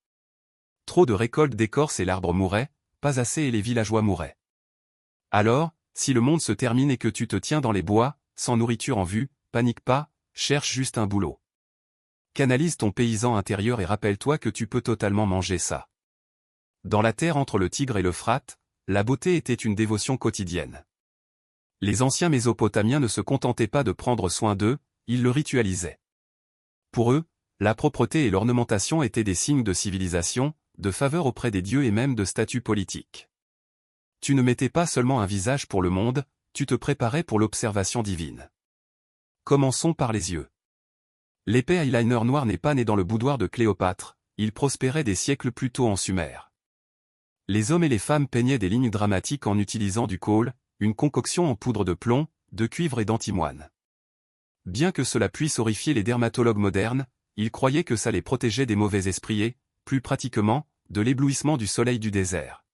Trop de récoltes d'écorce et l'arbre mourait, pas assez et les villageois mouraient. Alors, si le monde se termine et que tu te tiens dans les bois, sans nourriture en vue, panique pas, cherche juste un boulot. Canalise ton paysan intérieur et rappelle-toi que tu peux totalement manger ça. Dans la terre entre le Tigre et l'Euphrate, la beauté était une dévotion quotidienne. Les anciens Mésopotamiens ne se contentaient pas de prendre soin d'eux, ils le ritualisaient. Pour eux, la propreté et l'ornementation étaient des signes de civilisation, de faveur auprès des dieux et même de statut politique. Tu ne mettais pas seulement un visage pour le monde, tu te préparais pour l'observation divine. Commençons par les yeux. L'épais eyeliner noir n'est pas né dans le boudoir de Cléopâtre, il prospérait des siècles plus tôt en Sumer. Les hommes et les femmes peignaient des lignes dramatiques en utilisant du kaol, une concoction en poudre de plomb, de cuivre et d'antimoine. Bien que cela puisse horrifier les dermatologues modernes, ils croyaient que ça les protégeait des mauvais esprits et, plus pratiquement, de l'éblouissement du soleil du désert.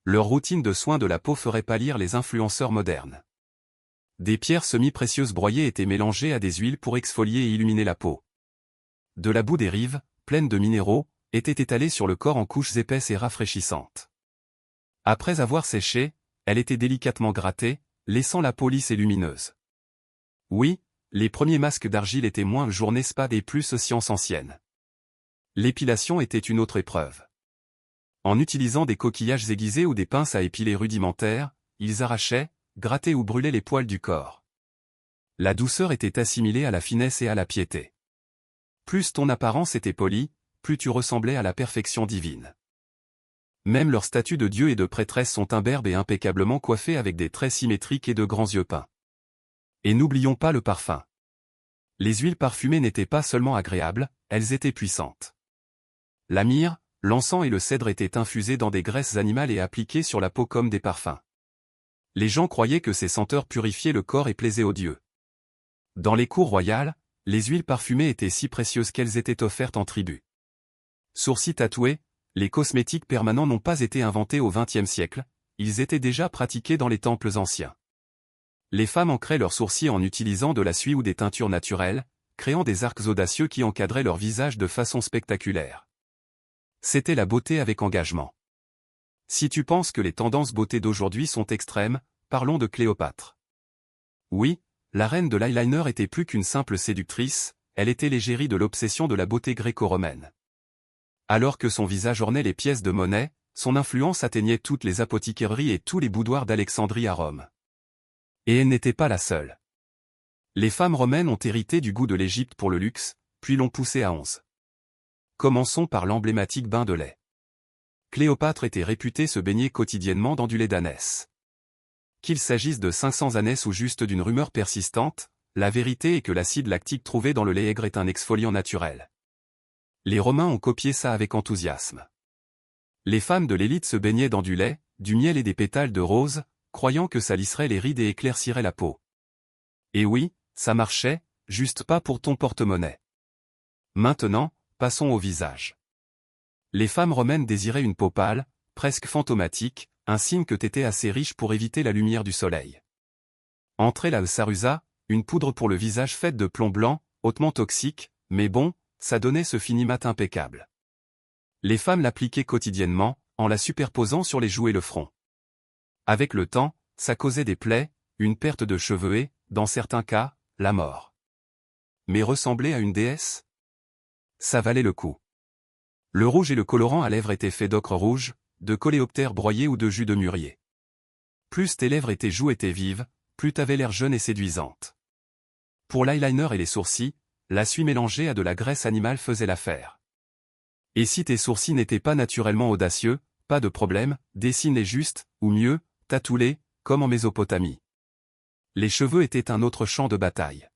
Leur routine de soins de la peau ferait pâlir les influenceurs modernes. Des pierres semi-précieuses broyées étaient mélangées à des huiles pour exfolier et illuminer la peau. De la boue des rives, pleine de minéraux, était étalée sur le corps en couches épaisses et rafraîchissantes. Après avoir séché, elle était délicatement grattée, laissant la peau lisse et lumineuse. Oui, les premiers masques d'argile étaient moins journée spade et plus science ancienne. L'épilation était une autre épreuve. En utilisant des coquillages aiguisés ou des pinces à épiler rudimentaires, ils arrachaient, grattaient ou brûlaient les poils du corps. La douceur était assimilée à la finesse et à la piété. Plus ton apparence était polie, plus tu ressemblais à la perfection divine. Même leurs statues de dieux et de prêtresses sont imberbes et impeccablement coiffées avec des traits symétriques et de grands yeux peints. Et n'oublions pas le parfum. Les huiles parfumées n'étaient pas seulement agréables, elles étaient puissantes. La myrrhe, l'encens et le cèdre étaient infusés dans des graisses animales et appliqués sur la peau comme des parfums. Les gens croyaient que ces senteurs purifiaient le corps et plaisaient aux dieux. Dans les cours royales, les huiles parfumées étaient si précieuses qu'elles étaient offertes en tribut. Sourcils tatoués, les cosmétiques permanents n'ont pas été inventés au XXe siècle, ils étaient déjà pratiqués dans les temples anciens. Les femmes ancraient leurs sourcils en utilisant de la suie ou des teintures naturelles, créant des arcs audacieux qui encadraient leur visage de façon spectaculaire. C'était la beauté avec engagement. Si tu penses que les tendances beauté d'aujourd'hui sont extrêmes, parlons de Cléopâtre. Oui, la reine de l'eyeliner était plus qu'une simple séductrice, elle était l'égérie de l'obsession de la beauté gréco-romaine. Alors que son visage ornait les pièces de monnaie, son influence atteignait toutes les apothicaireries et tous les boudoirs d'Alexandrie à Rome. Et elle n'était pas la seule. Les femmes romaines ont hérité du goût de l'Égypte pour le luxe, puis l'ont poussé à 11. Commençons par l'emblématique bain de lait. Cléopâtre était réputée se baigner quotidiennement dans du lait d'ânesse. Qu'il s'agisse de 500 ânesses ou juste d'une rumeur persistante, la vérité est que l'acide lactique trouvé dans le lait aigre est un exfoliant naturel. Les Romains ont copié ça avec enthousiasme. Les femmes de l'élite se baignaient dans du lait, du miel et des pétales de rose, croyant que ça lisserait les rides et éclaircirait la peau. Et oui, ça marchait, juste pas pour ton porte-monnaie. Maintenant, passons au visage. Les femmes romaines désiraient une peau pâle, presque fantomatique, un signe que t'étais assez riche pour éviter la lumière du soleil. Entrait la sarusa, une poudre pour le visage faite de plomb blanc, hautement toxique, mais bon, ça donnait ce fini mat impeccable. Les femmes l'appliquaient quotidiennement, en la superposant sur les joues et le front. Avec le temps, ça causait des plaies, une perte de cheveux et, dans certains cas, la mort. Mais ressembler à une déesse? Ça valait le coup. Le rouge et le colorant à lèvres étaient faits d'ocre rouge, de coléoptère broyé ou de jus de mûrier. Plus tes lèvres et tes joues étaient vives, plus t'avais l'air jeune et séduisante. Pour l'eyeliner et les sourcils, la suie mélangée à de la graisse animale faisait l'affaire. Et si tes sourcils n'étaient pas naturellement audacieux, pas de problème, dessine-les juste, ou mieux, tatoue-les, comme en Mésopotamie. Les cheveux étaient un autre champ de bataille.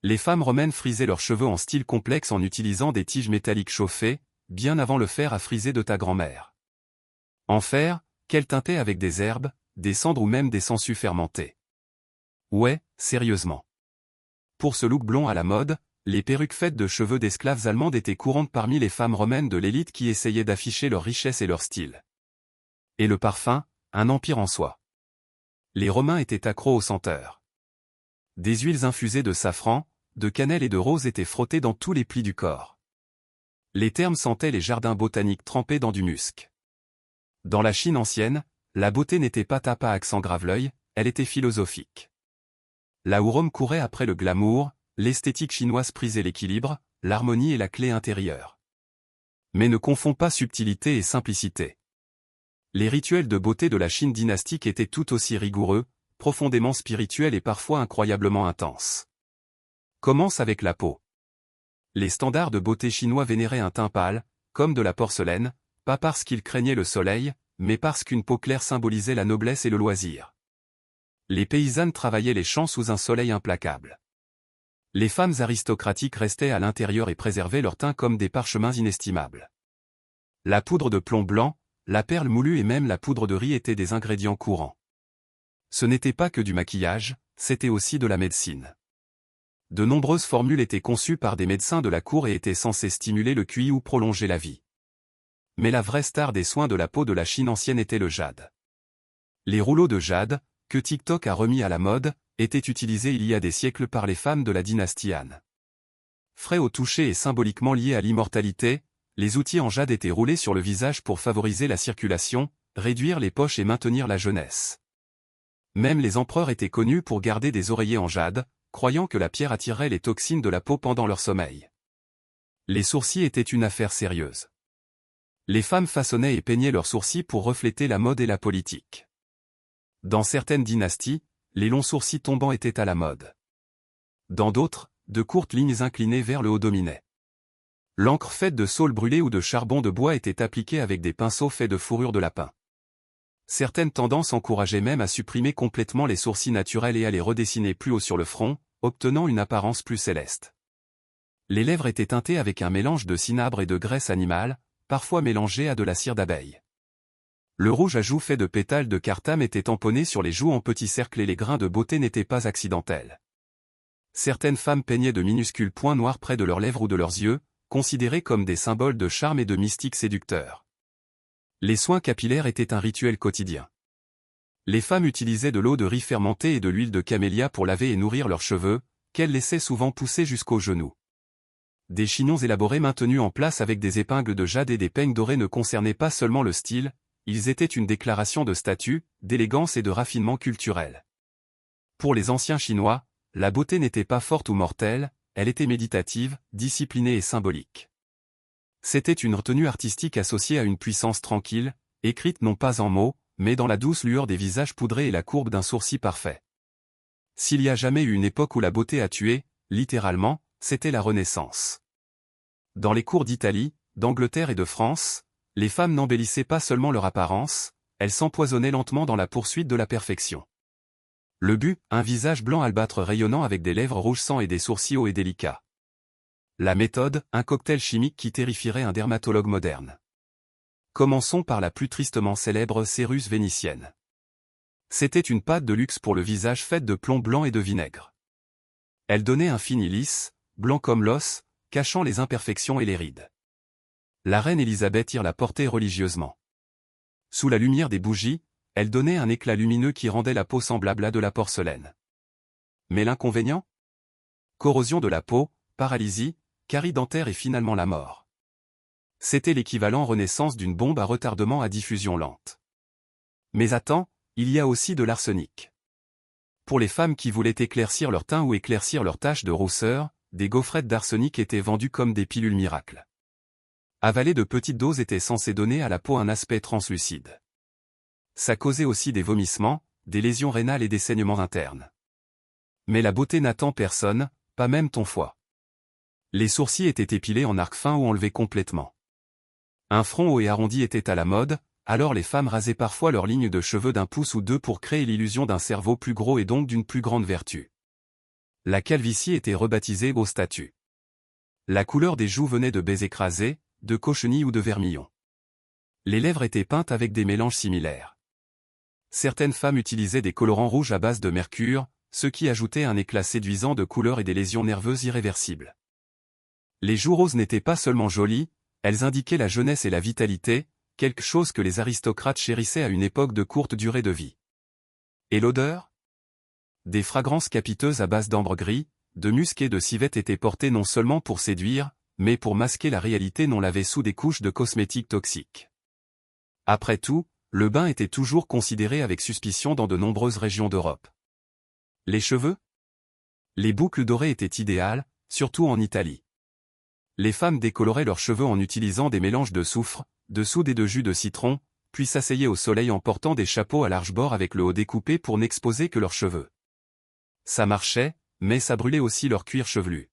Les femmes romaines frisaient leurs cheveux en style complexe en utilisant des tiges métalliques chauffées, bien avant le fer à friser de ta grand-mère. En fer, qu'elles teintaient avec des herbes, des cendres ou même des sangsues fermentées. Ouais, sérieusement. Pour ce look blond à la mode, les perruques faites de cheveux d'esclaves allemandes étaient courantes parmi les femmes romaines de l'élite qui essayaient d'afficher leur richesse et leur style. Et le parfum, un empire en soi. Les Romains étaient accros aux senteurs. Des huiles infusées de safran, de cannelle et de rose étaient frottées dans tous les plis du corps. Les termes sentaient les jardins botaniques trempés dans du musc. Dans la Chine ancienne, la beauté n'était pas tape à accent grave-l'œil, elle était philosophique. Là où Rome courait après le glamour, l'esthétique chinoise prisait l'équilibre, l'harmonie et la clé intérieure. Mais ne confonds pas subtilité et simplicité. Les rituels de beauté de la Chine dynastique étaient tout aussi rigoureux, profondément spirituels et parfois incroyablement intenses. Commence avec la peau. Les standards de beauté chinois vénéraient un teint pâle, comme de la porcelaine, pas parce qu'ils craignaient le soleil, mais parce qu'une peau claire symbolisait la noblesse et le loisir. Les paysannes travaillaient les champs sous un soleil implacable. Les femmes aristocratiques restaient à l'intérieur et préservaient leur teint comme des parchemins inestimables. La poudre de plomb blanc, la perle moulue et même la poudre de riz étaient des ingrédients courants. Ce n'était pas que du maquillage, c'était aussi de la médecine. De nombreuses formules étaient conçues par des médecins de la cour et étaient censées stimuler le QI ou prolonger la vie. Mais la vraie star des soins de la peau de la Chine ancienne était le jade. Les rouleaux de jade, que TikTok a remis à la mode, étaient utilisés il y a des siècles par les femmes de la dynastie Han. Frais au toucher et symboliquement liés à l'immortalité, les outils en jade étaient roulés sur le visage pour favoriser la circulation, réduire les poches et maintenir la jeunesse. Même les empereurs étaient connus pour garder des oreillers en jade, croyant que la pierre attirerait les toxines de la peau pendant leur sommeil. Les sourcils étaient une affaire sérieuse. Les femmes façonnaient et peignaient leurs sourcils pour refléter la mode et la politique. Dans certaines dynasties, les longs sourcils tombants étaient à la mode. Dans d'autres, de courtes lignes inclinées vers le haut dominaient. L'encre faite de saule brûlée ou de charbon de bois était appliquée avec des pinceaux faits de fourrure de lapin. Certaines tendances encourageaient même à supprimer complètement les sourcils naturels et à les redessiner plus haut sur le front, obtenant une apparence plus céleste. Les lèvres étaient teintées avec un mélange de cinabre et de graisse animale, parfois mélangé à de la cire d'abeille. Le rouge à joues fait de pétales de cartame était tamponné sur les joues en petits cercles et les grains de beauté n'étaient pas accidentels. Certaines femmes peignaient de minuscules points noirs près de leurs lèvres ou de leurs yeux, considérés comme des symboles de charme et de mystique séducteur. Les soins capillaires étaient un rituel quotidien. Les femmes utilisaient de l'eau de riz fermentée et de l'huile de camélia pour laver et nourrir leurs cheveux, qu'elles laissaient souvent pousser jusqu'aux genoux. Des chignons élaborés maintenus en place avec des épingles de jade et des peignes dorés ne concernaient pas seulement le style, ils étaient une déclaration de statut, d'élégance et de raffinement culturel. Pour les anciens Chinois, la beauté n'était pas forte ou mortelle, elle était méditative, disciplinée et symbolique. C'était une retenue artistique associée à une puissance tranquille, écrite non pas en mots, mais dans la douce lueur des visages poudrés et la courbe d'un sourcil parfait. S'il y a jamais eu une époque où la beauté a tué, littéralement, c'était la Renaissance. Dans les cours d'Italie, d'Angleterre et de France, les femmes n'embellissaient pas seulement leur apparence, elles s'empoisonnaient lentement dans la poursuite de la perfection. Le but, un visage blanc albâtre rayonnant avec des lèvres rouges sang et des sourcils hauts et délicats. La méthode, un cocktail chimique qui terrifierait un dermatologue moderne. Commençons par la plus tristement célèbre céruse vénitienne. C'était une pâte de luxe pour le visage faite de plomb blanc et de vinaigre. Elle donnait un fini lisse, blanc comme l'os, cachant les imperfections et les rides. La reine Élisabeth la portait religieusement. Sous la lumière des bougies, elle donnait un éclat lumineux qui rendait la peau semblable à de la porcelaine. Mais l'inconvénient ? Corrosion de la peau, paralysie, carie dentaire et finalement la mort. C'était l'équivalent Renaissance d'une bombe à retardement à diffusion lente. Mais attends, il y a aussi de l'arsenic. Pour les femmes qui voulaient éclaircir leur teint ou éclaircir leurs taches de rousseur, des gaufrettes d'arsenic étaient vendues comme des pilules miracles. Avaler de petites doses était censé donner à la peau un aspect translucide. Ça causait aussi des vomissements, des lésions rénales et des saignements internes. Mais la beauté n'attend personne, pas même ton foie. Les sourcils étaient épilés en arc fin ou enlevés complètement. Un front haut et arrondi était à la mode, alors les femmes rasaient parfois leurs lignes de cheveux d'1 pouce ou 2 pour créer l'illusion d'un cerveau plus gros et donc d'une plus grande vertu. La calvitie était rebaptisée au statut. La couleur des joues venait de baies écrasées, de cochenille ou de vermillon. Les lèvres étaient peintes avec des mélanges similaires. Certaines femmes utilisaient des colorants rouges à base de mercure, ce qui ajoutait un éclat séduisant de couleur et des lésions nerveuses irréversibles. Les joues roses n'étaient pas seulement jolies, elles indiquaient la jeunesse et la vitalité, quelque chose que les aristocrates chérissaient à une époque de courte durée de vie. Et l'odeur ? Des fragrances capiteuses à base d'ambre gris, de musc et de civette étaient portées non seulement pour séduire, mais pour masquer la réalité non lavée sous des couches de cosmétiques toxiques. Après tout, le bain était toujours considéré avec suspicion dans de nombreuses régions d'Europe. Les cheveux ? Les boucles dorées étaient idéales, surtout en Italie. Les femmes décoloraient leurs cheveux en utilisant des mélanges de soufre, de soude et de jus de citron, puis s'asseyaient au soleil en portant des chapeaux à large bord avec le haut découpé pour n'exposer que leurs cheveux. Ça marchait, mais ça brûlait aussi leur cuir chevelu.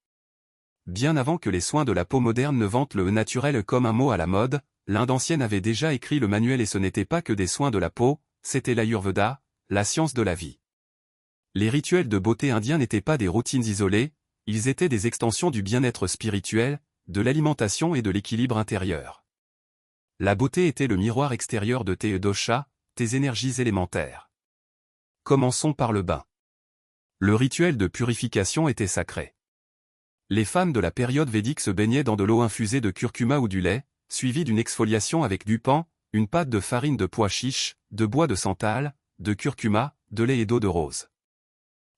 Bien avant que les soins de la peau moderne ne vantent le naturel comme un mot à la mode, l'Inde ancienne avait déjà écrit le manuel et ce n'était pas que des soins de la peau, c'était l'Ayurveda, la science de la vie. Les rituels de beauté indiens n'étaient pas des routines isolées, Ils étaient des extensions du bien-être spirituel, de l'alimentation et de l'équilibre intérieur. La beauté était le miroir extérieur de tes doshas, tes énergies élémentaires. Commençons par le bain. Le rituel de purification était sacré. Les femmes de la période védique se baignaient dans de l'eau infusée de curcuma ou du lait, suivie d'une exfoliation avec du pan, une pâte de farine de pois chiches, de bois de santal, de curcuma, de lait et d'eau de rose.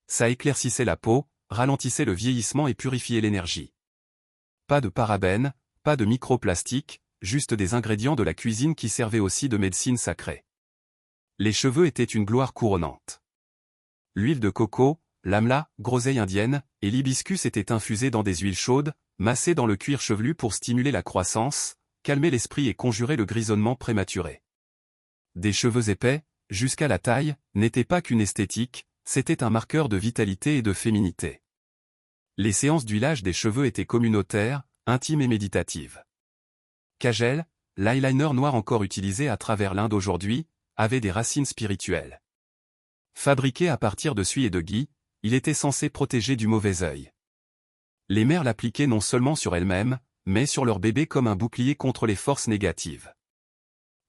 Ça éclaircissait la peau, ralentissait le vieillissement et purifiait l'énergie. Pas de parabènes, pas de microplastiques, juste des ingrédients de la cuisine qui servaient aussi de médecine sacrée. Les cheveux étaient une gloire couronnante. L'huile de coco, l'amla, groseille indienne, et l'hibiscus étaient infusés dans des huiles chaudes, massées dans le cuir chevelu pour stimuler la croissance, calmer l'esprit et conjurer le grisonnement prématuré. Des cheveux épais, jusqu'à la taille, n'étaient pas qu'une esthétique, c'était un marqueur de vitalité et de féminité. Les séances d'huilage des cheveux étaient communautaires, intimes et méditatives. Kajal, l'eyeliner noir encore utilisé à travers l'Inde aujourd'hui, avait des racines spirituelles. Fabriqué à partir de suie et de gui, il était censé protéger du mauvais œil. Les mères l'appliquaient non seulement sur elles-mêmes, mais sur leur bébé comme un bouclier contre les forces négatives.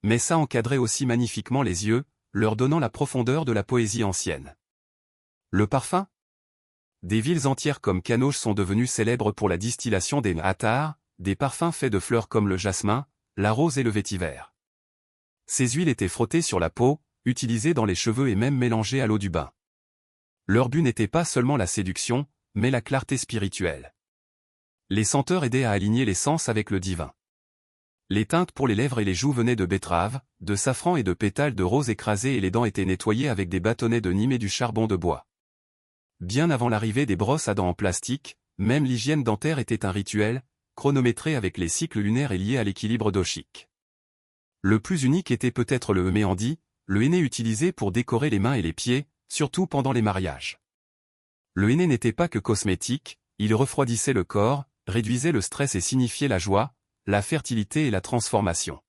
Mais ça encadrait aussi magnifiquement les yeux, leur donnant la profondeur de la poésie ancienne. Le parfum ? Des villes entières comme Kanauj sont devenues célèbres pour la distillation des attar, des parfums faits de fleurs comme le jasmin, la rose et le vétiver. Ces huiles étaient frottées sur la peau, utilisées dans les cheveux et même mélangées à l'eau du bain. Leur but n'était pas seulement la séduction, mais la clarté spirituelle. Les senteurs aidaient à aligner les sens avec le divin. Les teintes pour les lèvres et les joues venaient de betterave, de safran et de pétales de rose écrasés et les dents étaient nettoyées avec des bâtonnets de Nîmes et du charbon de bois. Bien avant l'arrivée des brosses à dents en plastique, même l'hygiène dentaire était un rituel, chronométré avec les cycles lunaires et lié à l'équilibre doshique. Le plus unique était peut-être le méhandi, le henné utilisé pour décorer les mains et les pieds, surtout pendant les mariages. Le henné n'était pas que cosmétique, il refroidissait le corps, réduisait le stress et signifiait la joie, la fertilité et la transformation.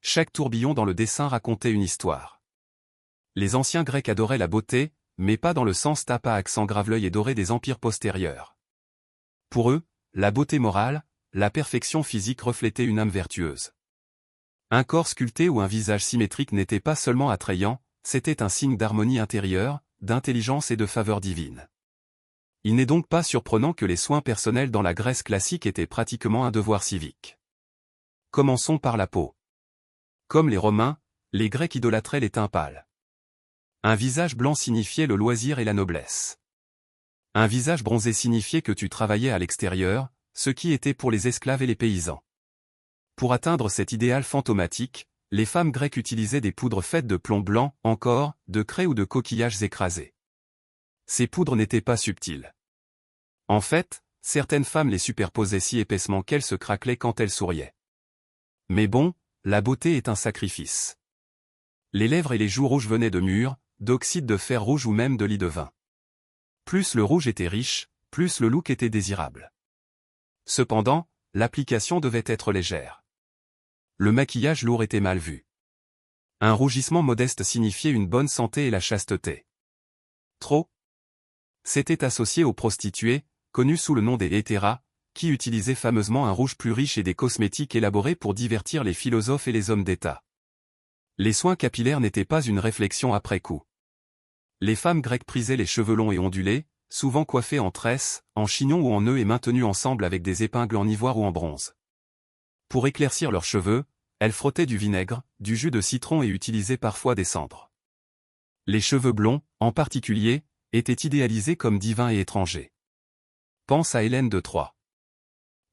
Chaque tourbillon dans le dessin racontait une histoire. Les anciens Grecs adoraient la beauté, mais pas dans le sens tape à accent grave-l'œil et doré des empires postérieurs. Pour eux, la beauté morale, la perfection physique reflétait une âme vertueuse. Un corps sculpté ou un visage symétrique n'était pas seulement attrayant, c'était un signe d'harmonie intérieure, d'intelligence et de faveur divine. Il n'est donc pas surprenant que les soins personnels dans la Grèce classique étaient pratiquement un devoir civique. Commençons par la peau. Comme les Romains, les Grecs idolâtraient les teints pâles. Un visage blanc signifiait le loisir et la noblesse. Un visage bronzé signifiait que tu travaillais à l'extérieur, ce qui était pour les esclaves et les paysans. Pour atteindre cet idéal fantomatique, les femmes grecques utilisaient des poudres faites de plomb blanc, encore, de craie ou de coquillages écrasés. Ces poudres n'étaient pas subtiles. En fait, certaines femmes les superposaient si épaissement qu'elles se craquelaient quand elles souriaient. Mais bon, la beauté est un sacrifice. Les lèvres et les joues rouges venaient de mûres, d'oxyde de fer rouge ou même de lit de vin. Plus le rouge était riche, plus le look était désirable. Cependant, l'application devait être légère. Le maquillage lourd était mal vu. Un rougissement modeste signifiait une bonne santé et la chasteté. Trop? C'était associé aux prostituées, connues sous le nom des hétéras, qui utilisaient fameusement un rouge plus riche et des cosmétiques élaborés pour divertir les philosophes et les hommes d'État. Les soins capillaires n'étaient pas une réflexion après coup. Les femmes grecques prisaient les cheveux longs et ondulés, souvent coiffés en tresses, en chignon ou en nœuds et maintenus ensemble avec des épingles en ivoire ou en bronze. Pour éclaircir leurs cheveux, elles frottaient du vinaigre, du jus de citron et utilisaient parfois des cendres. Les cheveux blonds, en particulier, étaient idéalisés comme divins et étrangers. Pense à Hélène de Troie.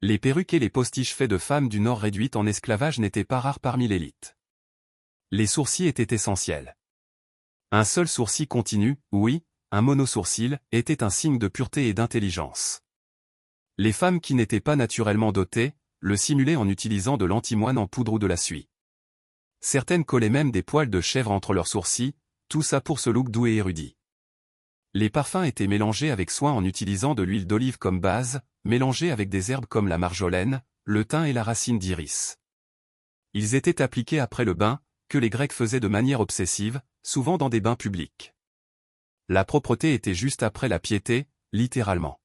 Les perruques et les postiches faits de femmes du Nord réduites en esclavage n'étaient pas rares parmi l'élite. Les sourcils étaient essentiels. Un seul sourcil continu, oui, un monosourcil, était un signe de pureté et d'intelligence. Les femmes qui n'étaient pas naturellement dotées, le simulaient en utilisant de l'antimoine en poudre ou de la suie. Certaines collaient même des poils de chèvre entre leurs sourcils, tout ça pour ce look doux et érudit. Les parfums étaient mélangés avec soin en utilisant de l'huile d'olive comme base, mélangés avec des herbes comme la marjolaine, le thym et la racine d'iris. Ils étaient appliqués après le bain, que les Grecs faisaient de manière obsessive, souvent dans des bains publics. La propreté était juste après la piété, littéralement.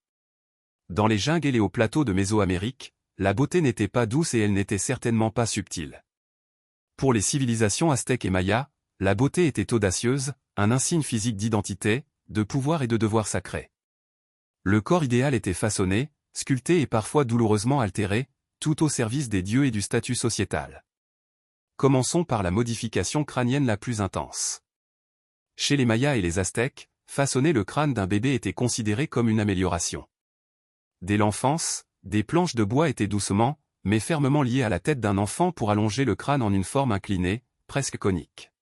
Dans les jungles et aux plateaux de Mésoamérique, la beauté n'était pas douce et elle n'était certainement pas subtile. Pour les civilisations aztèques et mayas, la beauté était audacieuse, un insigne physique d'identité, de pouvoir et de devoir sacré. Le corps idéal était façonné, sculpté et parfois douloureusement altéré, tout au service des dieux et du statut sociétal. Commençons par la modification crânienne la plus intense. Chez les Mayas et les Aztèques, façonner le crâne d'un bébé était considéré comme une amélioration. Dès l'enfance, des planches de bois étaient doucement, mais fermement liées à la tête d'un enfant pour allonger le crâne en une forme inclinée, presque conique.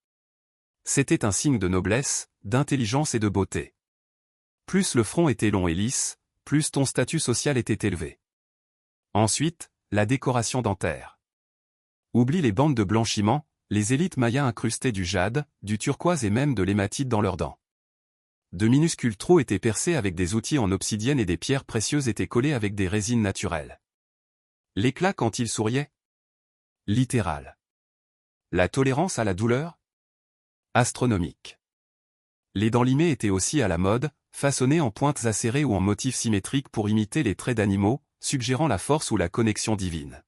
C'était un signe de noblesse, d'intelligence et de beauté. Plus le front était long et lisse, plus ton statut social était élevé. Ensuite, la décoration dentaire. Oublie les bandes de blanchiment, les élites mayas incrustaient du jade, du turquoise et même de l'hématite dans leurs dents. De minuscules trous étaient percés avec des outils en obsidienne et des pierres précieuses étaient collées avec des résines naturelles. L'éclat quand ils souriaient? Littéral. La tolérance à la douleur? Astronomique. Les dents limées étaient aussi à la mode, façonnées en pointes acérées ou en motifs symétriques pour imiter les traits d'animaux, suggérant la force ou la connexion divine.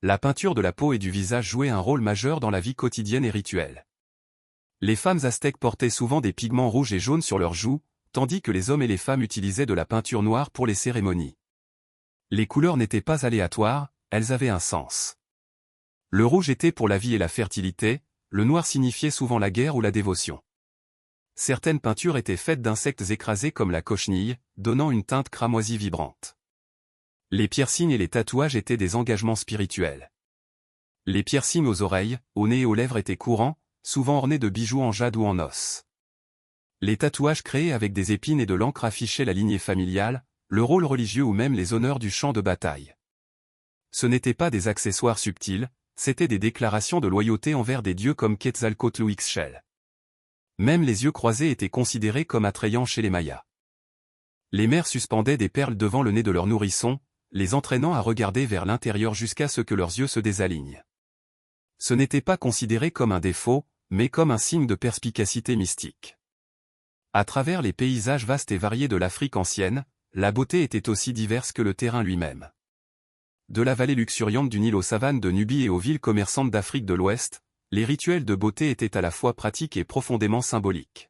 La peinture de la peau et du visage jouait un rôle majeur dans la vie quotidienne et rituelle. Les femmes aztèques portaient souvent des pigments rouges et jaunes sur leurs joues, tandis que les hommes et les femmes utilisaient de la peinture noire pour les cérémonies. Les couleurs n'étaient pas aléatoires, elles avaient un sens. Le rouge était pour la vie et la fertilité, le noir signifiait souvent la guerre ou la dévotion. Certaines peintures étaient faites d'insectes écrasés comme la cochenille, donnant une teinte cramoisie vibrante. Les piercings et les tatouages étaient des engagements spirituels. Les piercings aux oreilles, au nez et aux lèvres étaient courants, souvent ornés de bijoux en jade ou en os. Les tatouages créés avec des épines et de l'encre affichaient la lignée familiale, le rôle religieux ou même les honneurs du champ de bataille. Ce n'étaient pas des accessoires subtils, c'étaient des déclarations de loyauté envers des dieux comme Quetzalcoatl ou Ixchel. Même les yeux croisés étaient considérés comme attrayants chez les Mayas. Les mères suspendaient des perles devant le nez de leurs nourrissons, les entraînant à regarder vers l'intérieur jusqu'à ce que leurs yeux se désalignent. Ce n'était pas considéré comme un défaut, mais comme un signe de perspicacité mystique. À travers les paysages vastes et variés de l'Afrique ancienne, la beauté était aussi diverse que le terrain lui-même. De la vallée luxuriante du Nil aux savanes de Nubie et aux villes commerçantes d'Afrique de l'Ouest, les rituels de beauté étaient à la fois pratiques et profondément symboliques.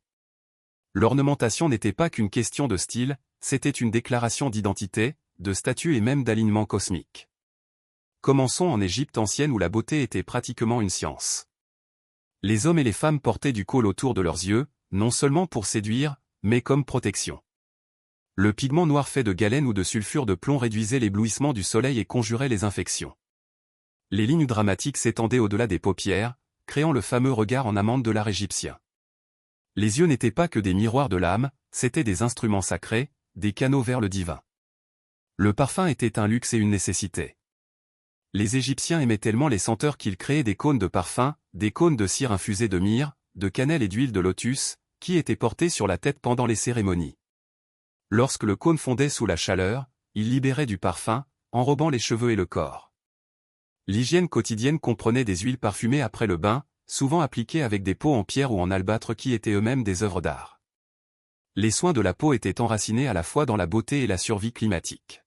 L'ornementation n'était pas qu'une question de style, c'était une déclaration d'identité, de statut et même d'alignement cosmique. Commençons en Égypte ancienne où la beauté était pratiquement une science. Les hommes et les femmes portaient du khôl autour de leurs yeux, non seulement pour séduire, mais comme protection. Le pigment noir fait de galène ou de sulfure de plomb réduisait l'éblouissement du soleil et conjurait les infections. Les lignes dramatiques s'étendaient au-delà des paupières, créant le fameux regard en amande de l'art égyptien. Les yeux n'étaient pas que des miroirs de l'âme, c'étaient des instruments sacrés, des canaux vers le divin. Le parfum était un luxe et une nécessité. Les Égyptiens aimaient tellement les senteurs qu'ils créaient des cônes de parfum, des cônes de cire infusés de myrrhe, de cannelle et d'huile de lotus, qui étaient portés sur la tête pendant les cérémonies. Lorsque le cône fondait sous la chaleur, il libérait du parfum, enrobant les cheveux et le corps. L'hygiène quotidienne comprenait des huiles parfumées après le bain, souvent appliquées avec des pots en pierre ou en albâtre qui étaient eux-mêmes des œuvres d'art. Les soins de la peau étaient enracinés à la fois dans la beauté et la survie climatique.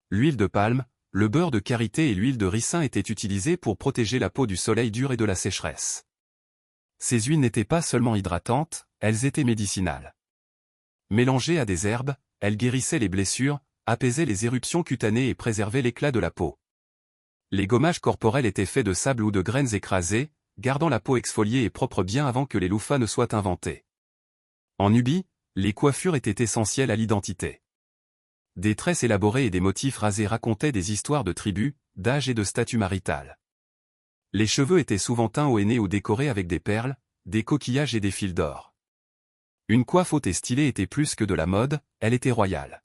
L'huile de palme, le beurre de karité et l'huile de ricin étaient utilisés pour protéger la peau du soleil dur et de la sécheresse. Ces huiles n'étaient pas seulement hydratantes, elles étaient médicinales. Mélangées à des herbes, elles guérissaient les blessures, apaisaient les éruptions cutanées et préservaient l'éclat de la peau. Les gommages corporels étaient faits de sable ou de graines écrasées, gardant la peau exfoliée et propre bien avant que les loofahs ne soient inventés. En Nubie, les coiffures étaient essentielles à l'identité. Des tresses élaborées et des motifs rasés racontaient des histoires de tribus, d'âge et de statut marital. Les cheveux étaient souvent teints au henné ou décorés avec des perles, des coquillages et des fils d'or. Une coiffe haute et stylée était plus que de la mode, elle était royale.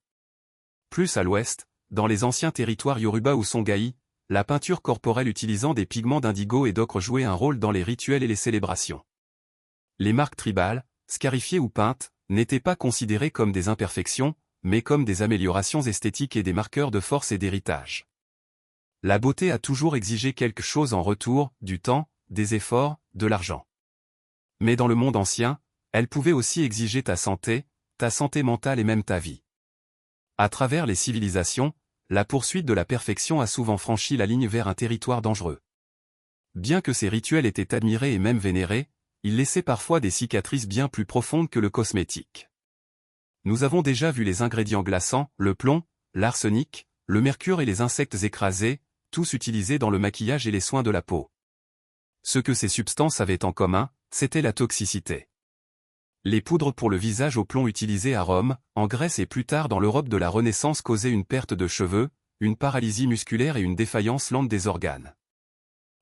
Plus à l'ouest, dans les anciens territoires Yoruba ou Songhai, la peinture corporelle utilisant des pigments d'indigo et d'ocre jouait un rôle dans les rituels et les célébrations. Les marques tribales, scarifiées ou peintes, n'étaient pas considérées comme des imperfections, mais comme des améliorations esthétiques et des marqueurs de force et d'héritage. La beauté a toujours exigé quelque chose en retour, du temps, des efforts, de l'argent. Mais dans le monde ancien, elle pouvait aussi exiger ta santé mentale et même ta vie. À travers les civilisations, la poursuite de la perfection a souvent franchi la ligne vers un territoire dangereux. Bien que ces rituels étaient admirés et même vénérés, ils laissaient parfois des cicatrices bien plus profondes que le cosmétique. Nous avons déjà vu les ingrédients glaçants, le plomb, l'arsenic, le mercure et les insectes écrasés, tous utilisés dans le maquillage et les soins de la peau. Ce que ces substances avaient en commun, c'était la toxicité. Les poudres pour le visage au plomb utilisées à Rome, en Grèce et plus tard dans l'Europe de la Renaissance causaient une perte de cheveux, une paralysie musculaire et une défaillance lente des organes.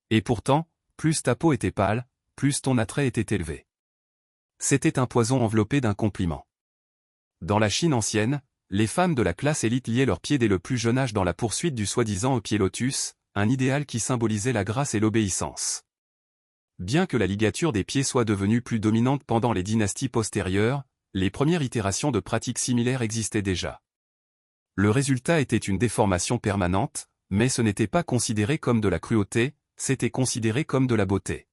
Et pourtant, plus ta peau était pâle, plus ton attrait était élevé. C'était un poison enveloppé d'un compliment. Dans la Chine ancienne, les femmes de la classe élite liaient leurs pieds dès le plus jeune âge dans la poursuite du soi-disant pied lotus, un idéal qui symbolisait la grâce et l'obéissance. Bien que la ligature des pieds soit devenue plus dominante pendant les dynasties postérieures, les premières itérations de pratiques similaires existaient déjà. Le résultat était une déformation permanente, mais ce n'était pas considéré comme de la cruauté, c'était considéré comme de la beauté.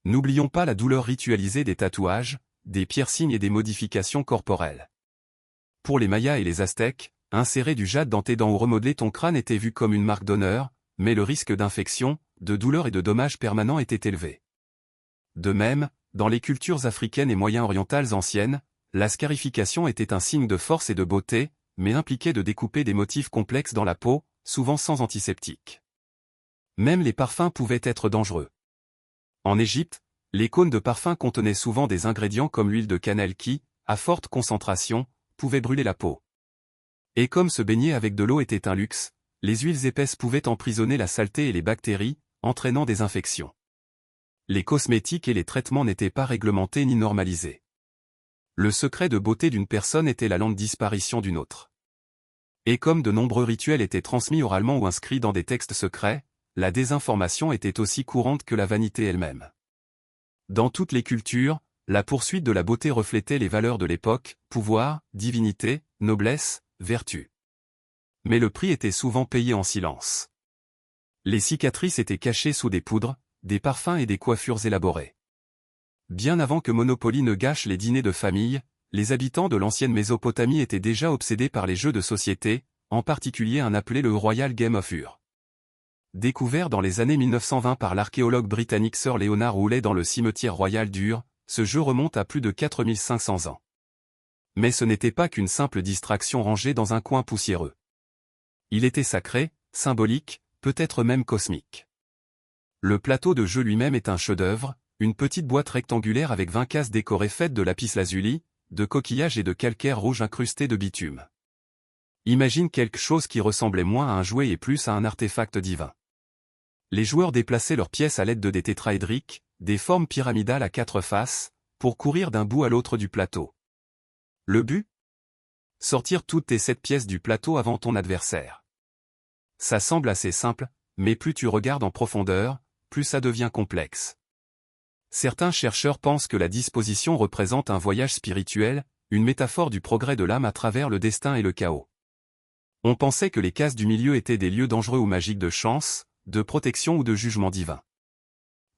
N'oublions pas la douleur ritualisée des tatouages, des piercings et des modifications corporelles. Pour les Mayas et les Aztèques, insérer du jade dans tes dents ou remodeler ton crâne était vu comme une marque d'honneur, mais le risque d'infection, de douleur et de dommages permanents était élevé. De même, dans les cultures africaines et moyen-orientales anciennes, la scarification était un signe de force et de beauté, mais impliquait de découper des motifs complexes dans la peau, souvent sans antiseptique. Même les parfums pouvaient être dangereux. En Égypte, les cônes de parfum contenaient souvent des ingrédients comme l'huile de cannelle qui, à forte concentration, pouvaient brûler la peau. Et comme se baigner avec de l'eau était un luxe, les huiles épaisses pouvaient emprisonner la saleté et les bactéries, entraînant des infections. Les cosmétiques et les traitements n'étaient pas réglementés ni normalisés. Le secret de beauté d'une personne était la lente disparition d'une autre. Et comme de nombreux rituels étaient transmis oralement ou inscrits dans des textes secrets, la désinformation était aussi courante que la vanité elle-même. Dans toutes les cultures, la poursuite de la beauté reflétait les valeurs de l'époque, pouvoir, divinité, noblesse, vertu. Mais le prix était souvent payé en silence. Les cicatrices étaient cachées sous des poudres, des parfums et des coiffures élaborées. Bien avant que Monopoly ne gâche les dîners de famille, les habitants de l'ancienne Mésopotamie étaient déjà obsédés par les jeux de société, en particulier un appelé le Royal Game of Ur. Découvert dans les années 1920 par l'archéologue britannique Sir Leonard Woolley dans le cimetière royal d'Ur, ce jeu remonte à plus de 4500 ans. Mais ce n'était pas qu'une simple distraction rangée dans un coin poussiéreux. Il était sacré, symbolique, peut-être même cosmique. Le plateau de jeu lui-même est un chef-d'œuvre, une petite boîte rectangulaire avec 20 cases décorées faites de lapis-lazuli, de coquillages et de calcaire rouge incrusté de bitume. Imagine quelque chose qui ressemblait moins à un jouet et plus à un artefact divin. Les joueurs déplaçaient leurs pièces à l'aide de des tétraédriques, des formes pyramidales à 4 faces, pour courir d'un bout à l'autre du plateau. Le but ? Sortir toutes tes 7 pièces du plateau avant ton adversaire. Ça semble assez simple, mais plus tu regardes en profondeur, plus ça devient complexe. Certains chercheurs pensent que la disposition représente un voyage spirituel, une métaphore du progrès de l'âme à travers le destin et le chaos. On pensait que les cases du milieu étaient des lieux dangereux ou magiques de chance, de protection ou de jugement divin.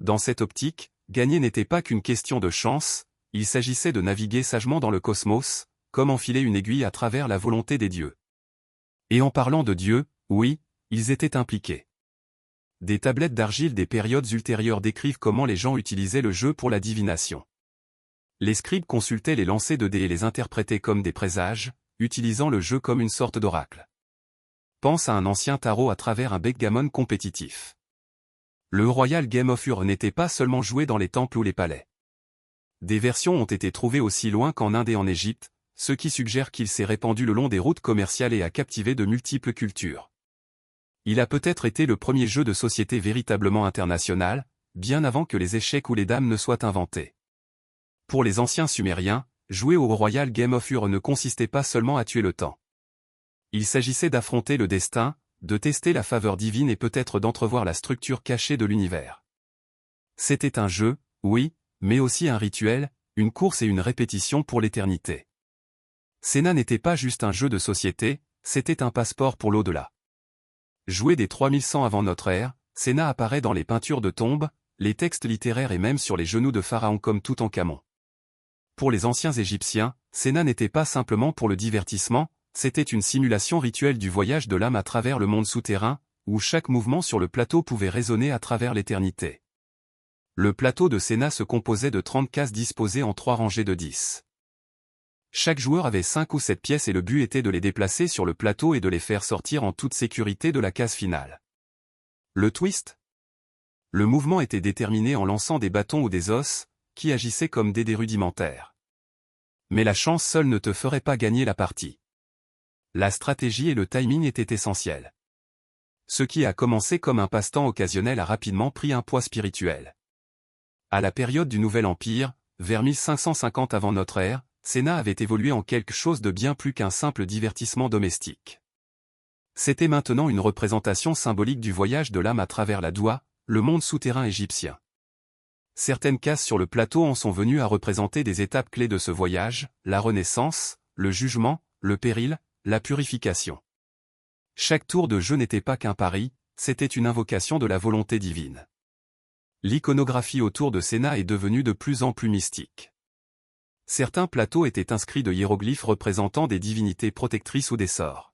Dans cette optique, gagner n'était pas qu'une question de chance, il s'agissait de naviguer sagement dans le cosmos, comme enfiler une aiguille à travers la volonté des dieux. Et en parlant de Dieu, oui, ils étaient impliqués. Des tablettes d'argile des périodes ultérieures décrivent comment les gens utilisaient le jeu pour la divination. Les scribes consultaient les lancers de dés et les interprétaient comme des présages, utilisant le jeu comme une sorte d'oracle. Pense à un ancien tarot à travers un backgammon compétitif. Le Royal Game of Ur n'était pas seulement joué dans les temples ou les palais. Des versions ont été trouvées aussi loin qu'en Inde et en Égypte, ce qui suggère qu'il s'est répandu le long des routes commerciales et a captivé de multiples cultures. Il a peut-être été le premier jeu de société véritablement international, bien avant que les échecs ou les dames ne soient inventés. Pour les anciens Sumériens, jouer au Royal Game of Ur ne consistait pas seulement à tuer le temps. Il s'agissait d'affronter le destin, de tester la faveur divine et peut-être d'entrevoir la structure cachée de l'univers. C'était un jeu, oui, mais aussi un rituel, une course et une répétition pour l'éternité. Senna n'était pas juste un jeu de société, c'était un passeport pour l'au-delà. Joué dès 3100 avant notre ère, Senna apparaît dans les peintures de tombes, les textes littéraires et même sur les genoux de pharaons comme Toutankhamon. Pour les anciens Égyptiens, Senna n'était pas simplement pour le divertissement, c'était une simulation rituelle du voyage de l'âme à travers le monde souterrain, où chaque mouvement sur le plateau pouvait résonner à travers l'éternité. Le plateau de Senna se composait de 30 cases disposées en 3 rangées de 10. Chaque joueur avait 5 ou 7 pièces et le but était de les déplacer sur le plateau et de les faire sortir en toute sécurité de la case finale. Le twist? Le mouvement était déterminé en lançant des bâtons ou des os, qui agissaient comme des dés rudimentaires. Mais la chance seule ne te ferait pas gagner la partie. La stratégie et le timing étaient essentiels. Ce qui a commencé comme un passe-temps occasionnel a rapidement pris un poids spirituel. À la période du Nouvel Empire, vers 1550 avant notre ère, Senna avait évolué en quelque chose de bien plus qu'un simple divertissement domestique. C'était maintenant une représentation symbolique du voyage de l'âme à travers la Doua, le monde souterrain égyptien. Certaines cases sur le plateau en sont venues à représenter des étapes clés de ce voyage, la renaissance, le jugement, le péril, la purification. Chaque tour de jeu n'était pas qu'un pari, c'était une invocation de la volonté divine. L'iconographie autour de Senna est devenue de plus en plus mystique. Certains plateaux étaient inscrits de hiéroglyphes représentant des divinités protectrices ou des sorts.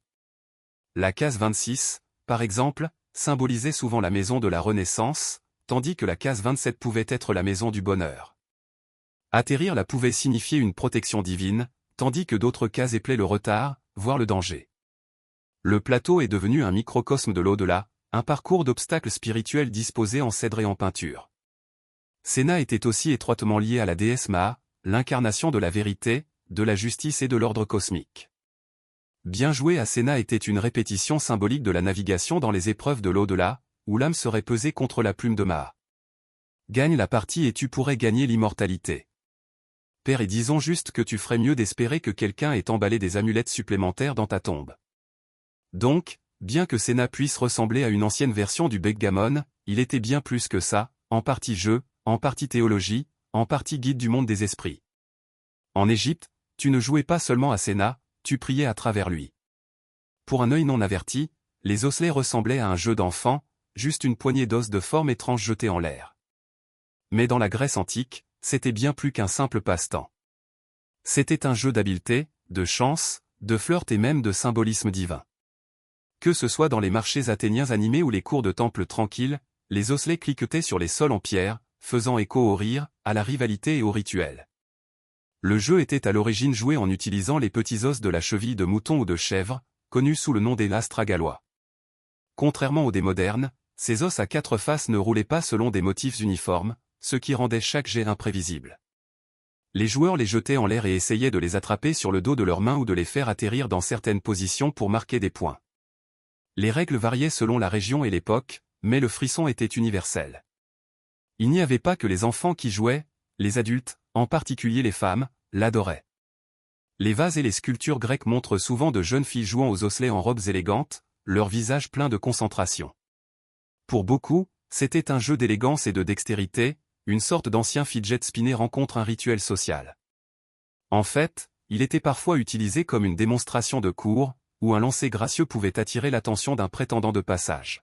La case 26, par exemple, symbolisait souvent la maison de la Renaissance, tandis que la case 27 pouvait être la maison du bonheur. Atterrir là pouvait signifier une protection divine, tandis que d'autres cases éplaient le retard, voire le danger. Le plateau est devenu un microcosme de l'au-delà, un parcours d'obstacles spirituels disposés en cèdre et en peinture. Senna était aussi étroitement lié à la déesse Maa, l'incarnation de la vérité, de la justice et de l'ordre cosmique. Bien joué à Senna était une répétition symbolique de la navigation dans les épreuves de l'au-delà, où l'âme serait pesée contre la plume de Maa. Gagne la partie et tu pourrais gagner l'immortalité. Père, et disons juste que tu ferais mieux d'espérer que quelqu'un ait emballé des amulettes supplémentaires dans ta tombe. Donc, bien que Senna puisse ressembler à une ancienne version du backgammon, il était bien plus que ça, en partie jeu, en partie théologie, en partie guide du monde des esprits. En Égypte, tu ne jouais pas seulement à Senna, tu priais à travers lui. Pour un œil non averti, les osselets ressemblaient à un jeu d'enfant, juste une poignée d'os de forme étrange jetée en l'air. Mais dans la Grèce antique, c'était bien plus qu'un simple passe-temps. C'était un jeu d'habileté, de chance, de flirt et même de symbolisme divin. Que ce soit dans les marchés athéniens animés ou les cours de temples tranquilles, les osselets cliquetaient sur les sols en pierre, faisant écho au rire, à la rivalité et au rituel. Le jeu était à l'origine joué en utilisant les petits os de la cheville de mouton ou de chèvre, connus sous le nom des lastres gallois. Contrairement aux dés modernes, ces os à 4 faces ne roulaient pas selon des motifs uniformes, ce qui rendait chaque jet imprévisible. Les joueurs les jetaient en l'air et essayaient de les attraper sur le dos de leurs mains ou de les faire atterrir dans certaines positions pour marquer des points. Les règles variaient selon la région et l'époque, mais le frisson était universel. Il n'y avait pas que les enfants qui jouaient, les adultes, en particulier les femmes, l'adoraient. Les vases et les sculptures grecques montrent souvent de jeunes filles jouant aux osselets en robes élégantes, leur visage plein de concentration. Pour beaucoup, c'était un jeu d'élégance et de dextérité, une sorte d'ancien fidget spinner rencontre un rituel social. En fait, il était parfois utilisé comme une démonstration de cours, où un lancer gracieux pouvait attirer l'attention d'un prétendant de passage.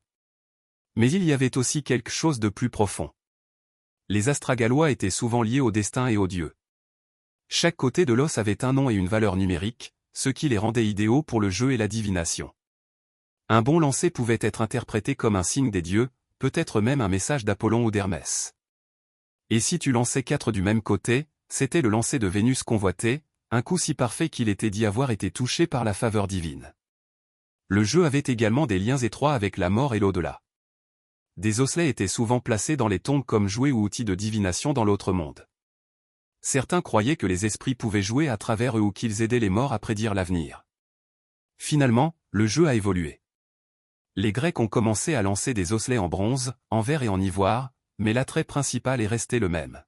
Mais il y avait aussi quelque chose de plus profond. Les astragallois étaient souvent liés au destin et aux dieux. Chaque côté de l'os avait un nom et une valeur numérique, ce qui les rendait idéaux pour le jeu et la divination. Un bon lancer pouvait être interprété comme un signe des dieux, peut-être même un message d'Apollon ou d'Hermès. Et si tu lançais 4 du même côté, c'était le lancer de Vénus convoité, un coup si parfait qu'il était dit avoir été touché par la faveur divine. Le jeu avait également des liens étroits avec la mort et l'au-delà. Des osselets étaient souvent placés dans les tombes comme jouets ou outils de divination dans l'autre monde. Certains croyaient que les esprits pouvaient jouer à travers eux ou qu'ils aidaient les morts à prédire l'avenir. Finalement, le jeu a évolué. Les Grecs ont commencé à lancer des osselets en bronze, en verre et en ivoire, mais l'attrait principal est resté le même.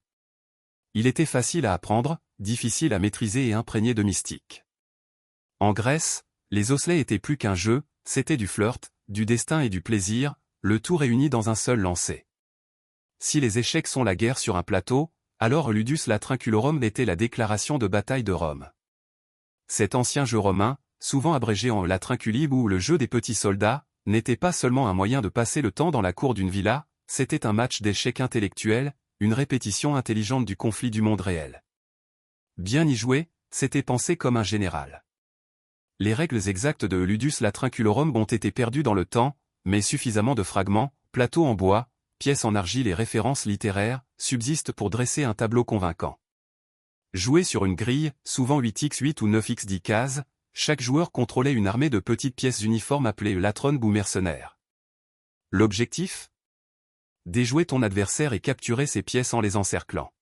Il était facile à apprendre, difficile à maîtriser et imprégné de mystique. En Grèce, les osselets étaient plus qu'un jeu, c'était du flirt, du destin et du plaisir, le tout réuni dans un seul lancer. Si les échecs sont la guerre sur un plateau, alors Ludus Latrunculorum était la déclaration de bataille de Rome. Cet ancien jeu romain, souvent abrégé en Latrunculib ou le jeu des petits soldats, n'était pas seulement un moyen de passer le temps dans la cour d'une villa, c'était un match d'échecs intellectuels, une répétition intelligente du conflit du monde réel. Bien y jouer, c'était penser comme un général. Les règles exactes de Ludus Latrunculorum ont été perdues dans le temps, mais suffisamment de fragments, plateaux en bois, pièces en argile et références littéraires, subsistent pour dresser un tableau convaincant. Joué sur une grille, souvent 8x8 ou 9x10 cases, chaque joueur contrôlait une armée de petites pièces uniformes appelées latrons ou mercenaires. L'objectif ? Déjouer ton adversaire et capturer ses pièces en les encerclant.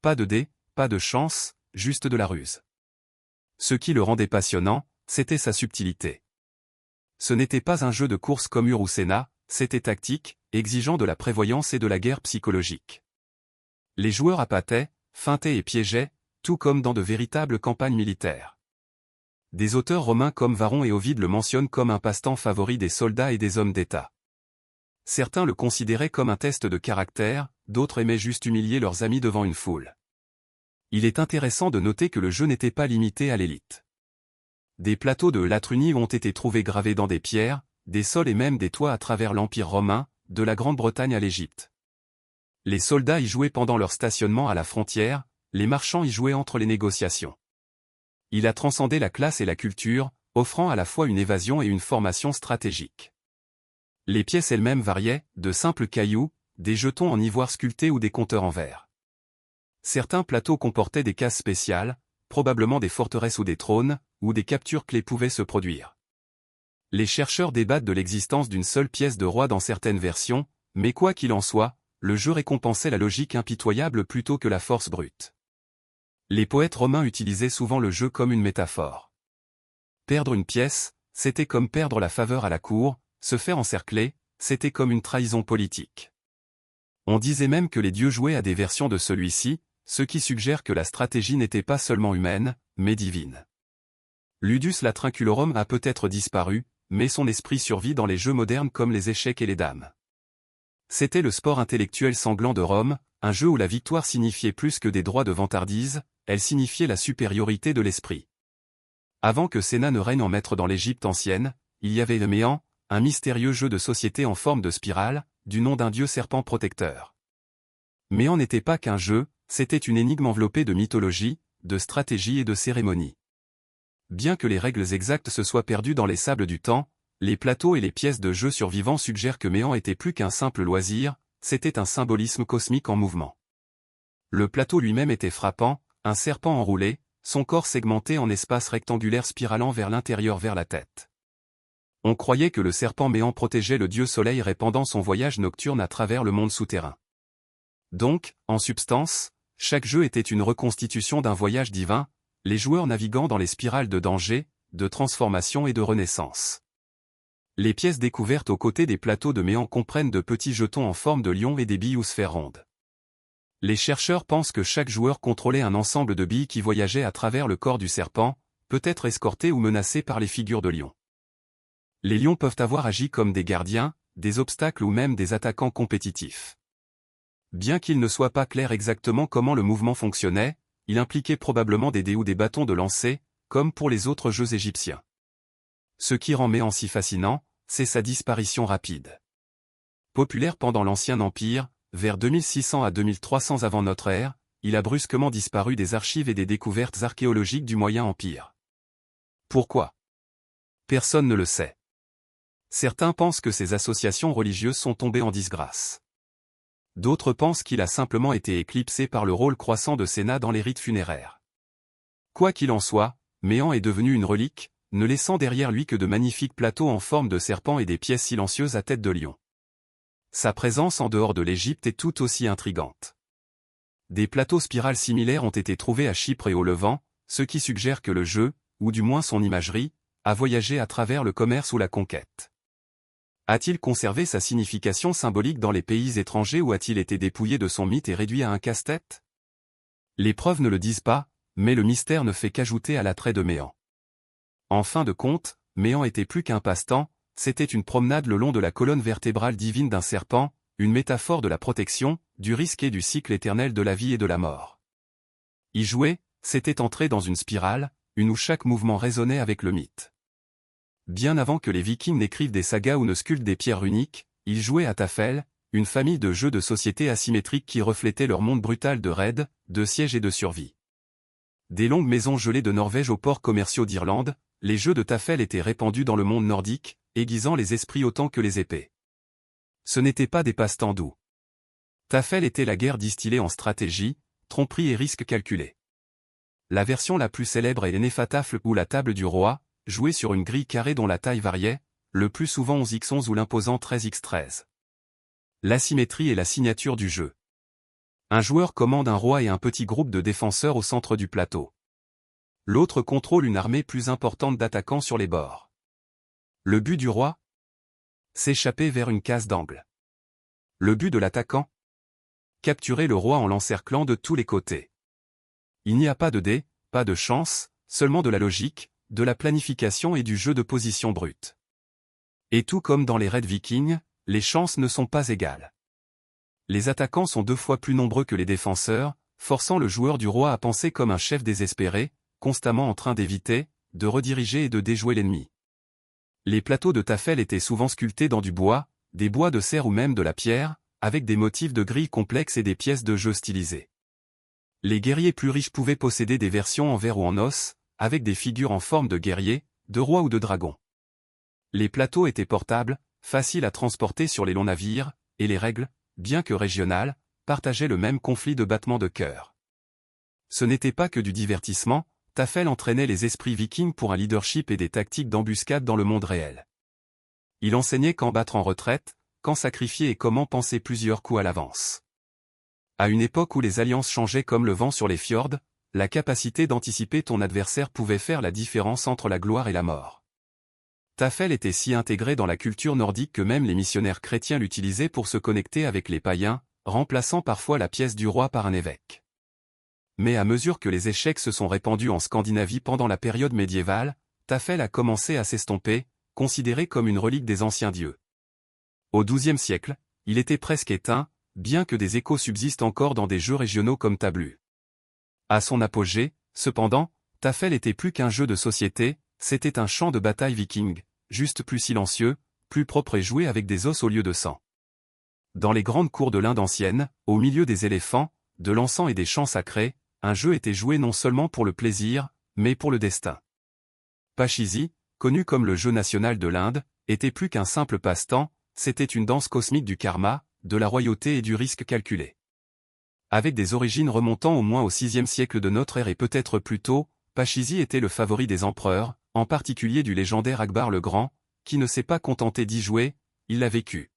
Pas de dés, pas de chance, juste de la ruse. Ce qui le rendait passionnant, c'était sa subtilité. Ce n'était pas un jeu de course comme Ur ou Senna, c'était tactique, exigeant de la prévoyance et de la guerre psychologique. Les joueurs appâtaient, feintaient et piégeaient, tout comme dans de véritables campagnes militaires. Des auteurs romains comme Varron et Ovide le mentionnent comme un passe-temps favori des soldats et des hommes d'État. Certains le considéraient comme un test de caractère, d'autres aimaient juste humilier leurs amis devant une foule. Il est intéressant de noter que le jeu n'était pas limité à l'élite. Des plateaux de Latrunie ont été trouvés gravés dans des pierres, des sols et même des toits à travers l'Empire romain, de la Grande-Bretagne à l'Égypte. Les soldats y jouaient pendant leur stationnement à la frontière, les marchands y jouaient entre les négociations. Il a transcendé la classe et la culture, offrant à la fois une évasion et une formation stratégique. Les pièces elles-mêmes variaient, de simples cailloux, des jetons en ivoire sculpté ou des compteurs en verre. Certains plateaux comportaient des cases spéciales, probablement des forteresses ou des trônes, où des captures clés pouvaient se produire. Les chercheurs débattent de l'existence d'une seule pièce de roi dans certaines versions, mais quoi qu'il en soit, le jeu récompensait la logique impitoyable plutôt que la force brute. Les poètes romains utilisaient souvent le jeu comme une métaphore. Perdre une pièce, c'était comme perdre la faveur à la cour, se faire encercler, c'était comme une trahison politique. On disait même que les dieux jouaient à des versions de celui-ci, ce qui suggère que la stratégie n'était pas seulement humaine, mais divine. Ludus Latrunculorum a peut-être disparu, mais son esprit survit dans les jeux modernes comme les échecs et les dames. C'était le sport intellectuel sanglant de Rome, un jeu où la victoire signifiait plus que des droits de vantardise, elle signifiait la supériorité de l'esprit. Avant que Sénat ne règne en maître dans l'Égypte ancienne, il y avait le Méant, un mystérieux jeu de société en forme de spirale, du nom d'un dieu serpent protecteur. Méant n'était pas qu'un jeu, c'était une énigme enveloppée de mythologie, de stratégie et de cérémonie. Bien que les règles exactes se soient perdues dans les sables du temps, les plateaux et les pièces de jeu survivants suggèrent que Méant était plus qu'un simple loisir, c'était un symbolisme cosmique en mouvement. Le plateau lui-même était frappant, un serpent enroulé, son corps segmenté en espaces rectangulaires spiralant vers l'intérieur vers la tête. On croyait que le serpent Méant protégeait le dieu soleil répandant son voyage nocturne à travers le monde souterrain. Donc, en substance, chaque jeu était une reconstitution d'un voyage divin, les joueurs naviguant dans les spirales de danger, de transformation et de renaissance. Les pièces découvertes aux côtés des plateaux de Méant comprennent de petits jetons en forme de lion et des billes ou sphères rondes. Les chercheurs pensent que chaque joueur contrôlait un ensemble de billes qui voyageaient à travers le corps du serpent, peut-être escortés ou menacés par les figures de lions. Les lions peuvent avoir agi comme des gardiens, des obstacles ou même des attaquants compétitifs. Bien qu'il ne soit pas clair exactement comment le mouvement fonctionnait, il impliquait probablement des dés ou des bâtons de lancer, comme pour les autres jeux égyptiens. Ce qui rend Méant si fascinant, c'est sa disparition rapide. Populaire pendant l'Ancien Empire, vers 2600 à 2300 avant notre ère, il a brusquement disparu des archives et des découvertes archéologiques du Moyen Empire. Pourquoi ? Personne ne le sait. Certains pensent que ces associations religieuses sont tombées en disgrâce. D'autres pensent qu'il a simplement été éclipsé par le rôle croissant de Sénat dans les rites funéraires. Quoi qu'il en soit, Méant est devenu une relique, ne laissant derrière lui que de magnifiques plateaux en forme de serpent et des pièces silencieuses à tête de lion. Sa présence en dehors de l'Égypte est tout aussi intrigante. Des plateaux spirales similaires ont été trouvés à Chypre et au Levant, ce qui suggère que le jeu, ou du moins son imagerie, a voyagé à travers le commerce ou la conquête. A-t-il conservé sa signification symbolique dans les pays étrangers ou a-t-il été dépouillé de son mythe et réduit à un casse-tête ? Les preuves ne le disent pas, mais le mystère ne fait qu'ajouter à l'attrait de Méant. En fin de compte, Méant était plus qu'un passe-temps, c'était une promenade le long de la colonne vertébrale divine d'un serpent, une métaphore de la protection, du risque et du cycle éternel de la vie et de la mort. Y jouer, c'était entrer dans une spirale, une où chaque mouvement résonnait avec le mythe. Bien avant que les Vikings n'écrivent des sagas ou ne sculptent des pierres runiques, ils jouaient à Tafel, une famille de jeux de société asymétriques qui reflétaient leur monde brutal de raids, de sièges et de survie. Des longues maisons gelées de Norvège aux ports commerciaux d'Irlande, les jeux de Tafel étaient répandus dans le monde nordique, aiguisant les esprits autant que les épées. Ce n'étaient pas des passe-temps doux. Tafel était la guerre distillée en stratégie, tromperie et risque calculé. La version la plus célèbre est l'Enefatafl ou la table du roi, jouée sur une grille carrée dont la taille variait, le plus souvent 11x11 ou l'imposant 13x13. L'asymétrie est la signature du jeu. Un joueur commande un roi et un petit groupe de défenseurs au centre du plateau. L'autre contrôle une armée plus importante d'attaquants sur les bords. Le but du roi? S'échapper vers une case d'angle. Le but de l'attaquant? Capturer le roi en l'encerclant de tous les côtés. Il n'y a pas de dés, pas de chance, seulement de la logique, de la planification et du jeu de position brute. Et tout comme dans les raids vikings, les chances ne sont pas égales. Les attaquants sont 2 fois plus nombreux que les défenseurs, forçant le joueur du roi à penser comme un chef désespéré, constamment en train d'éviter, de rediriger et de déjouer l'ennemi. Les plateaux de Tafel étaient souvent sculptés dans du bois, des bois de serre ou même de la pierre, avec des motifs de grilles complexes et des pièces de jeu stylisées. Les guerriers plus riches pouvaient posséder des versions en verre ou en os, avec des figures en forme de guerriers, de rois ou de dragons. Les plateaux étaient portables, faciles à transporter sur les longs navires, et les règles, bien que régionales, partageaient le même conflit de battements de cœur. Ce n'était pas que du divertissement, Tafel entraînait les esprits vikings pour un leadership et des tactiques d'embuscade dans le monde réel. Il enseignait quand battre en retraite, quand sacrifier et comment penser plusieurs coups à l'avance. À une époque où les alliances changeaient comme le vent sur les fjords, la capacité d'anticiper ton adversaire pouvait faire la différence entre la gloire et la mort. Tafel était si intégré dans la culture nordique que même les missionnaires chrétiens l'utilisaient pour se connecter avec les païens, remplaçant parfois la pièce du roi par un évêque. Mais à mesure que les échecs se sont répandus en Scandinavie pendant la période médiévale, Tafel a commencé à s'estomper, considéré comme une relique des anciens dieux. Au XIIe siècle, il était presque éteint, bien que des échos subsistent encore dans des jeux régionaux comme Tablu. À son apogée, cependant, Tafel était plus qu'un jeu de société, c'était un champ de bataille viking, juste plus silencieux, plus propre et joué avec des os au lieu de sang. Dans les grandes cours de l'Inde ancienne, au milieu des éléphants, de l'encens et des chants sacrés, un jeu était joué non seulement pour le plaisir, mais pour le destin. Pachisi, connu comme le jeu national de l'Inde, était plus qu'un simple passe-temps, c'était une danse cosmique du karma, de la royauté et du risque calculé. Avec des origines remontant au moins au VIe siècle de notre ère et peut-être plus tôt, Pachisi était le favori des empereurs, en particulier du légendaire Akbar le Grand, qui ne s'est pas contenté d'y jouer, il l'a vécu.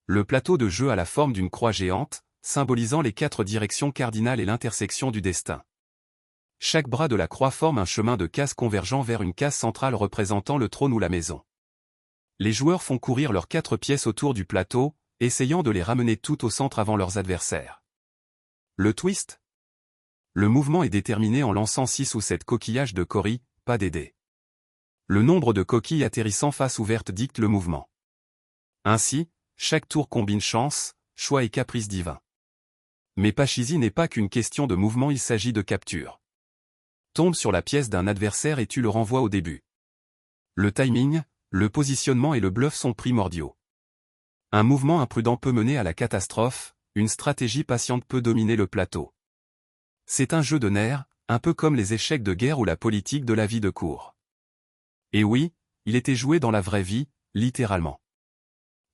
Le plateau de jeu a la forme d'une croix géante, symbolisant les 4 directions cardinales et l'intersection du destin. Chaque bras de la croix forme un chemin de cases convergeant vers une case centrale représentant le trône ou la maison. Les joueurs font courir leurs 4 pièces autour du plateau, essayant de les ramener toutes au centre avant leurs adversaires. Le twist? Le mouvement est déterminé en lançant 6 ou 7 coquillages de cori, pas des dés. Le nombre de coquilles atterrissant face ouverte dicte le mouvement. Ainsi, chaque tour combine chance, choix et caprice divin. Mais Pachisi n'est pas qu'une question de mouvement, il s'agit de capture. Tombe sur la pièce d'un adversaire et tu le renvoies au début. Le timing, le positionnement et le bluff sont primordiaux. Un mouvement imprudent peut mener à la catastrophe, une stratégie patiente peut dominer le plateau. C'est un jeu de nerfs, un peu comme les échecs de guerre ou la politique de la vie de cour. Et oui, il était joué dans la vraie vie, littéralement.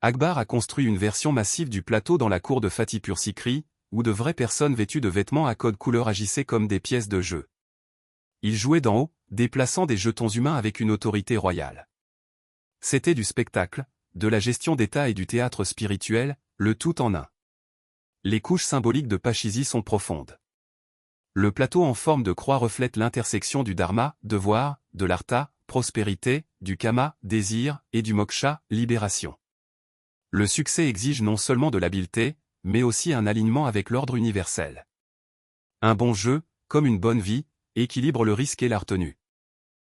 Akbar a construit une version massive du plateau dans la cour de Fatihpur Sikri, où de vraies personnes vêtues de vêtements à code couleur agissaient comme des pièces de jeu. Il jouait d'en haut, déplaçant des jetons humains avec une autorité royale. C'était du spectacle, de la gestion d'état et du théâtre spirituel, le tout en un. Les couches symboliques de Pachisi sont profondes. Le plateau en forme de croix reflète l'intersection du dharma, devoir, de l'artha, prospérité, du kama, désir, et du moksha, libération. Le succès exige non seulement de l'habileté, mais aussi un alignement avec l'ordre universel. Un bon jeu, comme une bonne vie, équilibre le risque et la retenue.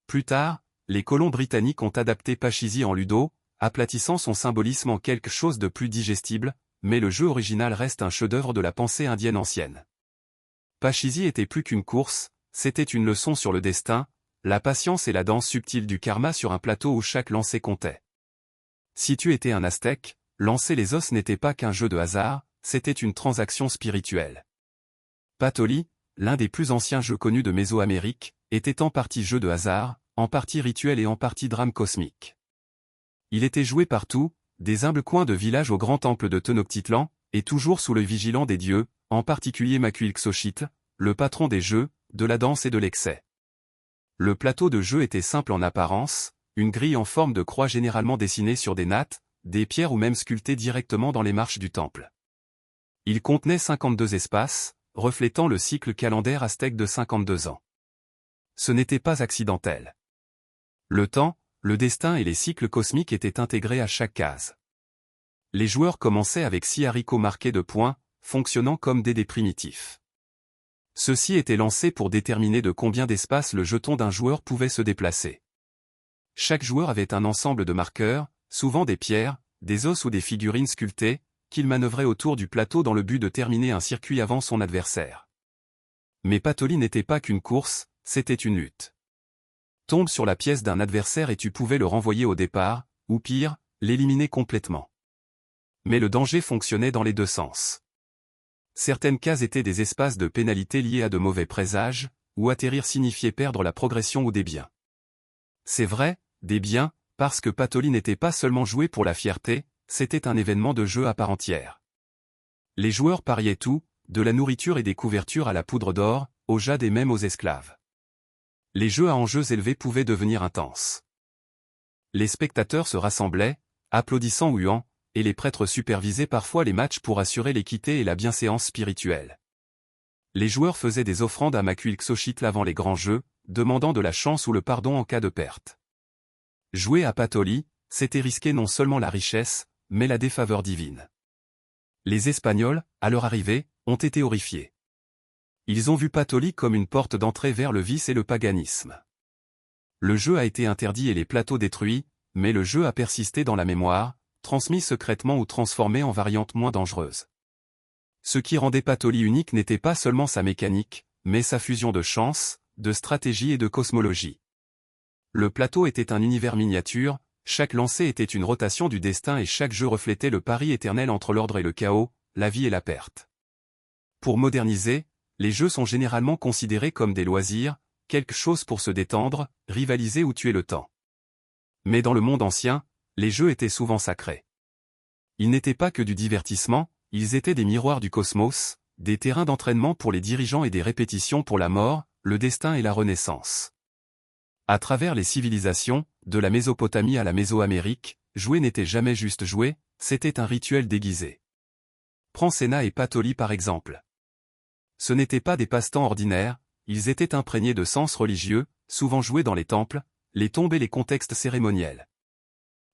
Plus tard, les colons britanniques ont adapté Pachisi en ludo, aplatissant son symbolisme en quelque chose de plus digestible, mais le jeu original reste un chef-d'œuvre de la pensée indienne ancienne. Pachisi était plus qu'une course, c'était une leçon sur le destin, la patience et la danse subtile du karma sur un plateau où chaque lancer comptait. Si tu étais un aztèque, lancer les os n'était pas qu'un jeu de hasard, c'était une transaction spirituelle. Patoli, l'un des plus anciens jeux connus de Mésoamérique, était en partie jeu de hasard, en partie rituel et en partie drame cosmique. Il était joué partout, des humbles coins de village au grand temple de Tenochtitlan, et toujours sous l'œil vigilant des dieux, en particulier Macuilxochitl, le patron des jeux, de la danse et de l'excès. Le plateau de jeu était simple en apparence, une grille en forme de croix généralement dessinée sur des nattes, des pierres ou même sculptée directement dans les marches du temple. Il contenait 52 espaces, reflétant le cycle calendaire aztèque de 52 ans. Ce n'était pas accidentel. Le temps, le destin et les cycles cosmiques étaient intégrés à chaque case. Les joueurs commençaient avec 6 haricots marqués de points, fonctionnant comme des dés primitifs. Ceux-ci étaient lancés pour déterminer de combien d'espace le jeton d'un joueur pouvait se déplacer. Chaque joueur avait un ensemble de marqueurs, souvent des pierres, des os ou des figurines sculptées, qu'il manœuvrait autour du plateau dans le but de terminer un circuit avant son adversaire. Mais Patoli n'était pas qu'une course, c'était une lutte. Tombe sur la pièce d'un adversaire et tu pouvais le renvoyer au départ, ou pire, l'éliminer complètement. Mais le danger fonctionnait dans les deux sens. Certaines cases étaient des espaces de pénalité liés à de mauvais présages, où atterrir signifiait perdre la progression ou des biens. C'est vrai, des biens, parce que Patoli n'était pas seulement joué pour la fierté, c'était un événement de jeu à part entière. Les joueurs pariaient tout, de la nourriture et des couvertures à la poudre d'or, au jade et même aux esclaves. Les jeux à enjeux élevés pouvaient devenir intenses. Les spectateurs se rassemblaient, applaudissant ou huant, et les prêtres supervisaient parfois les matchs pour assurer l'équité et la bienséance spirituelle. Les joueurs faisaient des offrandes à Macuilxochitl avant les grands jeux, demandant de la chance ou le pardon en cas de perte. Jouer à Patoli, c'était risquer non seulement la richesse, mais la défaveur divine. Les Espagnols, à leur arrivée, ont été horrifiés. Ils ont vu Patoli comme une porte d'entrée vers le vice et le paganisme. Le jeu a été interdit et les plateaux détruits, mais le jeu a persisté dans la mémoire, transmis secrètement ou transformé en variante moins dangereuse. Ce qui rendait Patoli unique n'était pas seulement sa mécanique, mais sa fusion de chance, de stratégie et de cosmologie. Le plateau était un univers miniature, chaque lancer était une rotation du destin et chaque jeu reflétait le pari éternel entre l'ordre et le chaos, la vie et la perte. Pour moderniser, les jeux sont généralement considérés comme des loisirs, quelque chose pour se détendre, rivaliser ou tuer le temps. Mais dans le monde ancien, les jeux étaient souvent sacrés. Ils n'étaient pas que du divertissement, ils étaient des miroirs du cosmos, des terrains d'entraînement pour les dirigeants et des répétitions pour la mort, le destin et la renaissance. À travers les civilisations, de la Mésopotamie à la Mésoamérique, jouer n'était jamais juste jouer, c'était un rituel déguisé. Prends Sénat et Patoli par exemple. Ce n'étaient pas des passe-temps ordinaires, ils étaient imprégnés de sens religieux, souvent joués dans les temples, les tombes et les contextes cérémoniels.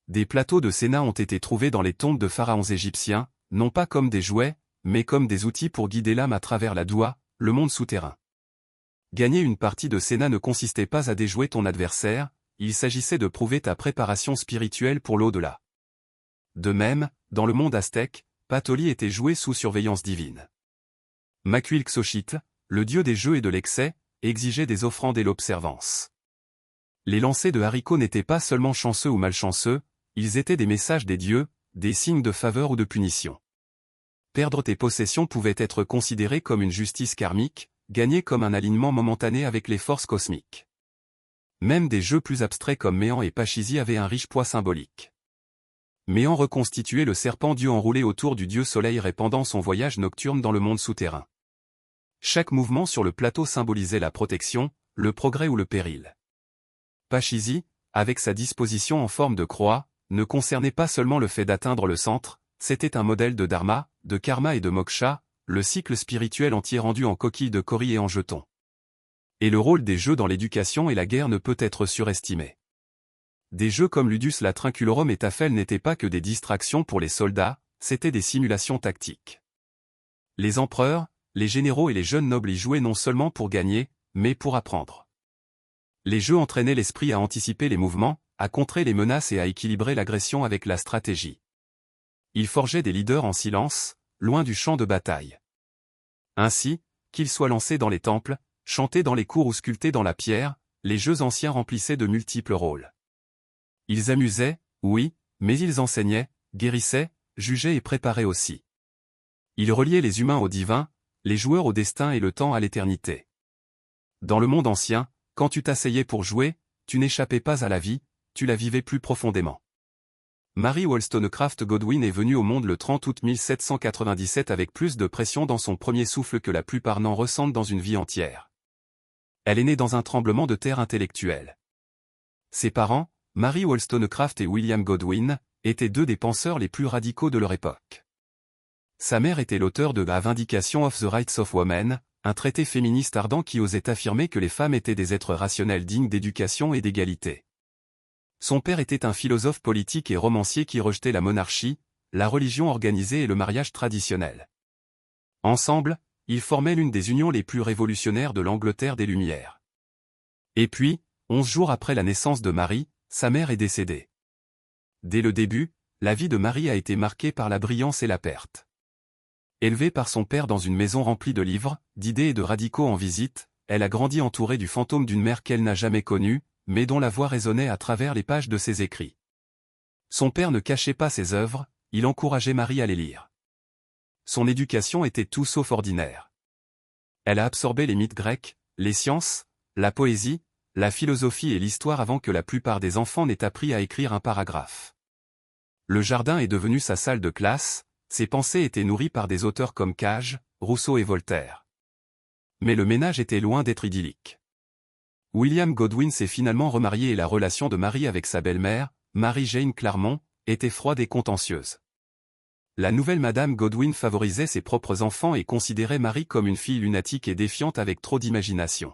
Des plateaux de Sénat ont été trouvés dans les tombes de pharaons égyptiens, non pas comme des jouets, mais comme des outils pour guider l'âme à travers la Doua, le monde souterrain. Gagner une partie de Sénat ne consistait pas à déjouer ton adversaire, il s'agissait de prouver ta préparation spirituelle pour l'au-delà. De même, dans le monde aztèque, Patoli était joué sous surveillance divine. Macuilxochitl, le dieu des jeux et de l'excès, exigeait des offrandes et l'observance. Les lancers de haricots n'étaient pas seulement chanceux ou malchanceux, ils étaient des messages des dieux, des signes de faveur ou de punition. Perdre tes possessions pouvait être considéré comme une justice karmique, gagner comme un alignement momentané avec les forces cosmiques. Même des jeux plus abstraits comme Méan et Pachisi avaient un riche poids symbolique. Méan reconstituait le serpent dieu enroulé autour du dieu soleil répandant son voyage nocturne dans le monde souterrain. Chaque mouvement sur le plateau symbolisait la protection, le progrès ou le péril. Pachisi, avec sa disposition en forme de croix, ne concernait pas seulement le fait d'atteindre le centre, c'était un modèle de dharma, de karma et de moksha, le cycle spirituel entier rendu en coquille de cori et en jetons. Et le rôle des jeux dans l'éducation et la guerre ne peut être surestimé. Des jeux comme Ludus la Trinculorum et Tafel n'étaient pas que des distractions pour les soldats, c'étaient des simulations tactiques. Les empereurs, les généraux et les jeunes nobles y jouaient non seulement pour gagner, mais pour apprendre. Les jeux entraînaient l'esprit à anticiper les mouvements, à contrer les menaces et à équilibrer l'agression avec la stratégie. Ils forgeaient des leaders en silence, loin du champ de bataille. Ainsi, qu'ils soient lancés dans les temples, chantés dans les cours ou sculptés dans la pierre, les jeux anciens remplissaient de multiples rôles. Ils amusaient, oui, mais ils enseignaient, guérissaient, jugeaient et préparaient aussi. Ils reliaient les humains au divin, les joueurs au destin et le temps à l'éternité. Dans le monde ancien, quand tu t'asseyais pour jouer, tu n'échappais pas à la vie, tu la vivais plus profondément. Mary Wollstonecraft Godwin est venue au monde le 30 août 1797 avec plus de pression dans son premier souffle que la plupart n'en ressentent dans une vie entière. Elle est née dans un tremblement de terre intellectuel. Ses parents, Mary Wollstonecraft et William Godwin, étaient deux des penseurs les plus radicaux de leur époque. Sa mère était l'auteur de A Vindication of the Rights of Women, un traité féministe ardent qui osait affirmer que les femmes étaient des êtres rationnels dignes d'éducation et d'égalité. Son père était un philosophe politique et romancier qui rejetait la monarchie, la religion organisée et le mariage traditionnel. Ensemble, ils formaient l'une des unions les plus révolutionnaires de l'Angleterre des Lumières. Et puis, 11 jours après la naissance de Marie, sa mère est décédée. Dès le début, la vie de Marie a été marquée par la brillance et la perte. Élevée par son père dans une maison remplie de livres, d'idées et de radicaux en visite, elle a grandi entourée du fantôme d'une mère qu'elle n'a jamais connue, mais dont la voix résonnait à travers les pages de ses écrits. Son père ne cachait pas ses œuvres, il encourageait Marie à les lire. Son éducation était tout sauf ordinaire. Elle a absorbé les mythes grecs, les sciences, la poésie, la philosophie et l'histoire avant que la plupart des enfants n'aient appris à écrire un paragraphe. Le jardin est devenu sa salle de classe, ses pensées étaient nourries par des auteurs comme Cage, Rousseau et Voltaire. Mais le ménage était loin d'être idyllique. William Godwin s'est finalement remarié et la relation de Marie avec sa belle-mère, Marie-Jane Claremont, était froide et contentieuse. La nouvelle Madame Godwin favorisait ses propres enfants et considérait Marie comme une fille lunatique et défiante avec trop d'imagination.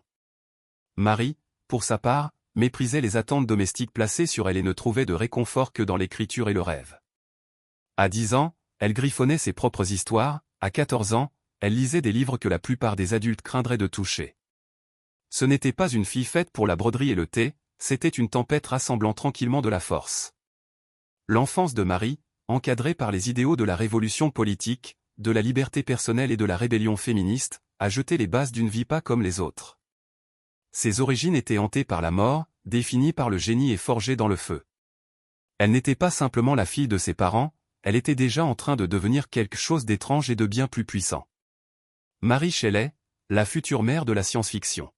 Marie, pour sa part, méprisait les attentes domestiques placées sur elle et ne trouvait de réconfort que dans l'écriture et le rêve. À 10 ans, elle griffonnait ses propres histoires, à 14 ans, elle lisait des livres que la plupart des adultes craindraient de toucher. Ce n'était pas une fille faite pour la broderie et le thé, c'était une tempête rassemblant tranquillement de la force. L'enfance de Marie, encadrée par les idéaux de la révolution politique, de la liberté personnelle et de la rébellion féministe, a jeté les bases d'une vie pas comme les autres. Ses origines étaient hantées par la mort, définies par le génie et forgées dans le feu. Elle n'était pas simplement la fille de ses parents, elle était déjà en train de devenir quelque chose d'étrange et de bien plus puissant. Mary Shelley, la future mère de la science-fiction.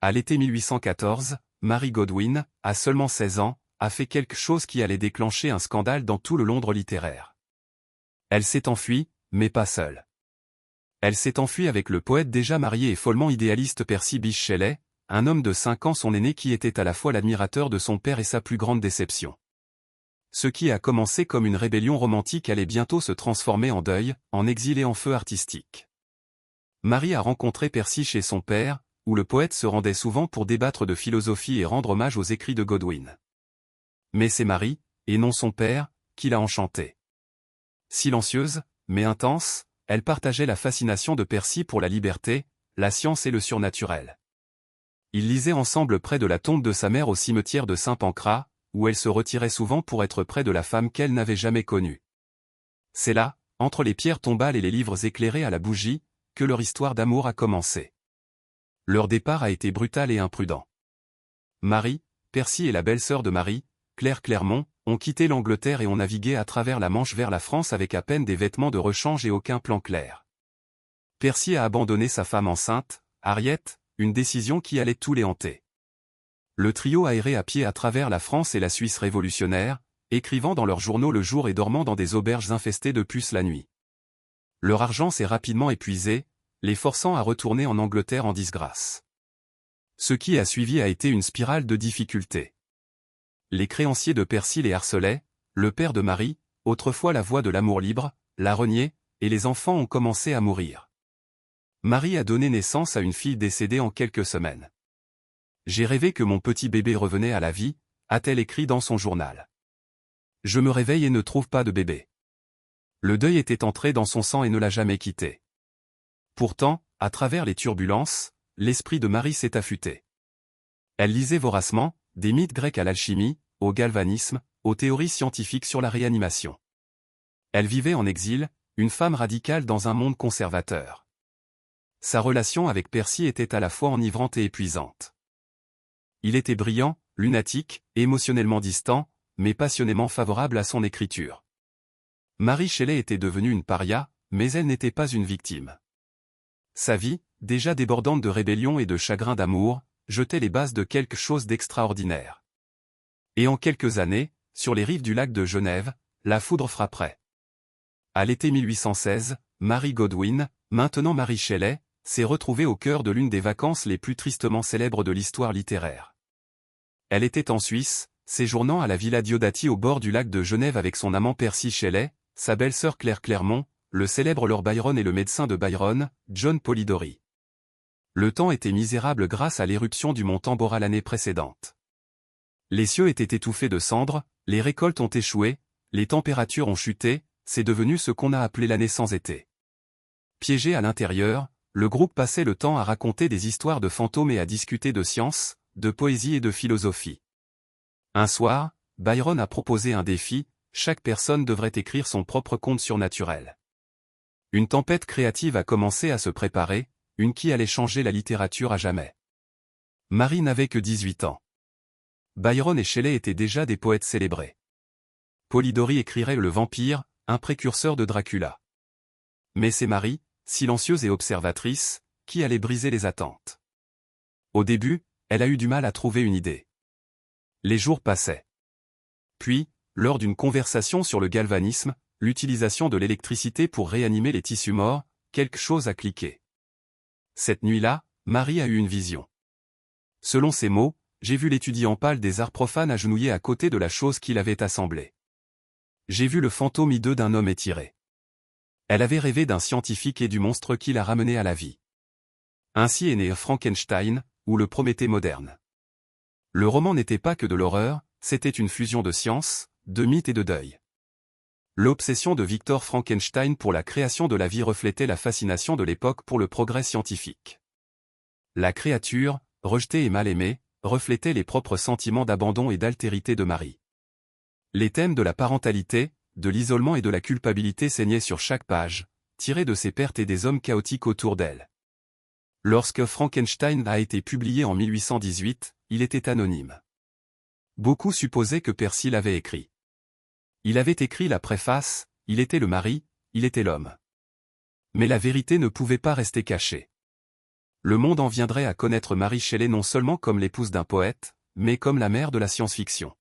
À l'été 1814, Mary Godwin, à seulement 16 ans, a fait quelque chose qui allait déclencher un scandale dans tout le Londres littéraire. Elle s'est enfuie, mais pas seule. Elle s'est enfuie avec le poète déjà marié et follement idéaliste Percy Bysshe Shelley, un homme de 5 ans son aîné qui était à la fois l'admirateur de son père et sa plus grande déception. Ce qui a commencé comme une rébellion romantique allait bientôt se transformer en deuil, en exil et en feu artistique. Marie a rencontré Percy chez son père, où le poète se rendait souvent pour débattre de philosophie et rendre hommage aux écrits de Godwin. Mais c'est Marie, et non son père, qui l'a enchantée. Silencieuse, mais intense, elle partageait la fascination de Percy pour la liberté, la science et le surnaturel. Ils lisaient ensemble près de la tombe de sa mère au cimetière de Saint-Pancras, où elle se retirait souvent pour être près de la femme qu'elle n'avait jamais connue. C'est là, entre les pierres tombales et les livres éclairés à la bougie, que leur histoire d'amour a commencé. Leur départ a été brutal et imprudent. Marie, Percy et la belle-sœur de Marie, Claire Clermont, ont quitté l'Angleterre et ont navigué à travers la Manche vers la France avec à peine des vêtements de rechange et aucun plan clair. Percy a abandonné sa femme enceinte, Harriet, une décision qui allait tout les hanter. Le trio a erré à pied à travers la France et la Suisse révolutionnaire, écrivant dans leurs journaux le jour et dormant dans des auberges infestées de puces la nuit. Leur argent s'est rapidement épuisé, les forçant à retourner en Angleterre en disgrâce. Ce qui a suivi a été une spirale de difficultés. Les créanciers de Percy les harcelaient, le père de Marie, autrefois la voix de l'amour libre, la reniait, et les enfants ont commencé à mourir. Marie a donné naissance à une fille décédée en quelques semaines. « J'ai rêvé que mon petit bébé revenait à la vie », a-t-elle écrit dans son journal. « Je me réveille et ne trouve pas de bébé. » Le deuil était entré dans son sang et ne l'a jamais quitté. Pourtant, à travers les turbulences, l'esprit de Marie s'est affûté. Elle lisait voracement, des mythes grecs à l'alchimie, au galvanisme, aux théories scientifiques sur la réanimation. Elle vivait en exil, une femme radicale dans un monde conservateur. Sa relation avec Percy était à la fois enivrante et épuisante. Il était brillant, lunatique, émotionnellement distant, mais passionnément favorable à son écriture. Mary Shelley était devenue une paria, mais elle n'était pas une victime. Sa vie, déjà débordante de rébellion et de chagrin d'amour, jetait les bases de quelque chose d'extraordinaire. Et en quelques années, sur les rives du lac de Genève, la foudre frapperait. À l'été 1816, Mary Godwin, maintenant Mary Shelley, s'est retrouvée au cœur de l'une des vacances les plus tristement célèbres de l'histoire littéraire. Elle était en Suisse, séjournant à la Villa Diodati au bord du lac de Genève avec son amant Percy Shelley, sa belle-sœur Claire Clermont, le célèbre Lord Byron et le médecin de Byron, John Polidori. Le temps était misérable grâce à l'éruption du mont Tambora l'année précédente. Les cieux étaient étouffés de cendres, les récoltes ont échoué, les températures ont chuté, c'est devenu ce qu'on a appelé l'année sans été. Piégé à l'intérieur, le groupe passait le temps à raconter des histoires de fantômes et à discuter de science, de poésie et de philosophie. Un soir, Byron a proposé un défi, chaque personne devrait écrire son propre conte surnaturel. Une tempête créative a commencé à se préparer, une qui allait changer la littérature à jamais. Mary n'avait que 18 ans. Byron et Shelley étaient déjà des poètes célébrés. Polidori écrirait Le Vampire, un précurseur de Dracula. Mais c'est Mary, silencieuse et observatrice, qui allait briser les attentes. Au début, elle a eu du mal à trouver une idée. Les jours passaient. Puis, lors d'une conversation sur le galvanisme, l'utilisation de l'électricité pour réanimer les tissus morts, quelque chose a cliqué. Cette nuit-là, Mary a eu une vision. Selon ses mots, j'ai vu l'étudiant pâle des arts profanes agenouillé à côté de la chose qu'il avait assemblée. J'ai vu le fantôme hideux d'un homme étiré. Elle avait rêvé d'un scientifique et du monstre qui l'a ramené à la vie. Ainsi est né Frankenstein, ou le Prométhée moderne. Le roman n'était pas que de l'horreur, c'était une fusion de science, de mythe et de deuil. L'obsession de Victor Frankenstein pour la création de la vie reflétait la fascination de l'époque pour le progrès scientifique. La créature, rejetée et mal aimée, reflétait les propres sentiments d'abandon et d'altérité de Mary. Les thèmes de la parentalité, de l'isolement et de la culpabilité saignaient sur chaque page, tirés de ses pertes et des hommes chaotiques autour d'elle. Lorsque Frankenstein a été publié en 1818, il était anonyme. Beaucoup supposaient que Percy l'avait écrit. Il avait écrit la préface, il était le mari, il était l'homme. Mais la vérité ne pouvait pas rester cachée. Le monde en viendrait à connaître Mary Shelley non seulement comme l'épouse d'un poète, mais comme la mère de la science-fiction.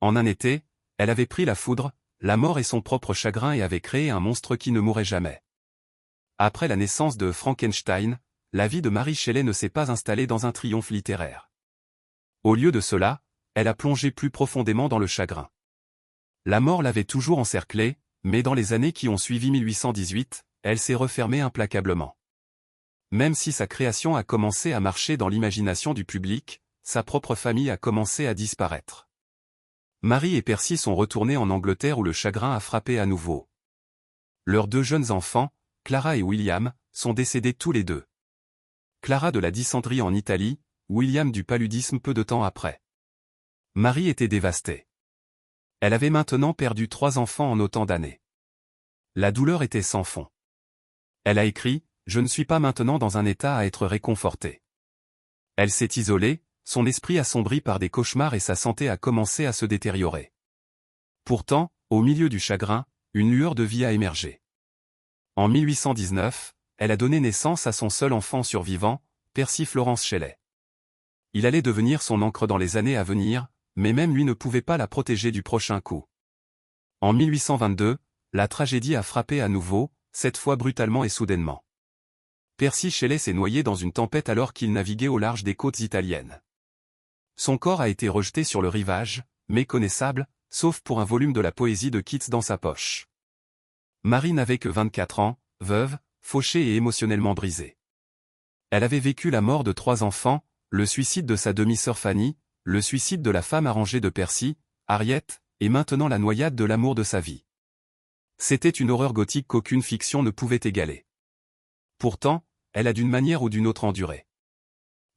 En un été, elle avait pris la foudre, la mort et son propre chagrin et avait créé un monstre qui ne mourrait jamais. Après la naissance de Frankenstein, la vie de Mary Shelley ne s'est pas installée dans un triomphe littéraire. Au lieu de cela, elle a plongé plus profondément dans le chagrin. La mort l'avait toujours encerclée, mais dans les années qui ont suivi 1818, elle s'est refermée implacablement. Même si sa création a commencé à marcher dans l'imagination du public, sa propre famille a commencé à disparaître. Mary et Percy sont retournés en Angleterre où le chagrin a frappé à nouveau. Leurs deux jeunes enfants, Clara et William, sont décédés tous les deux. Clara de la dysenterie en Italie, William du paludisme peu de temps après. Mary était dévastée. Elle avait maintenant perdu 3 enfants en autant d'années. La douleur était sans fond. Elle a écrit « Je ne suis pas maintenant dans un état à être réconfortée ». Elle s'est isolée, son esprit assombri par des cauchemars et sa santé a commencé à se détériorer. Pourtant, au milieu du chagrin, une lueur de vie a émergé. En 1819, elle a donné naissance à son seul enfant survivant, Percy Florence Shelley. Il allait devenir son ancre dans les années à venir, mais même lui ne pouvait pas la protéger du prochain coup. En 1822, la tragédie a frappé à nouveau, cette fois brutalement et soudainement. Percy Shelley s'est noyé dans une tempête alors qu'il naviguait au large des côtes italiennes. Son corps a été rejeté sur le rivage, méconnaissable, sauf pour un volume de la poésie de Keats dans sa poche. Mary n'avait que 24 ans, veuve, fauchée et émotionnellement brisée. Elle avait vécu la mort de 3 enfants, le suicide de sa demi-sœur Fanny, le suicide de la femme arrangée de Percy, Harriet, et maintenant la noyade de l'amour de sa vie. C'était une horreur gothique qu'aucune fiction ne pouvait égaler. Pourtant, elle a d'une manière ou d'une autre enduré.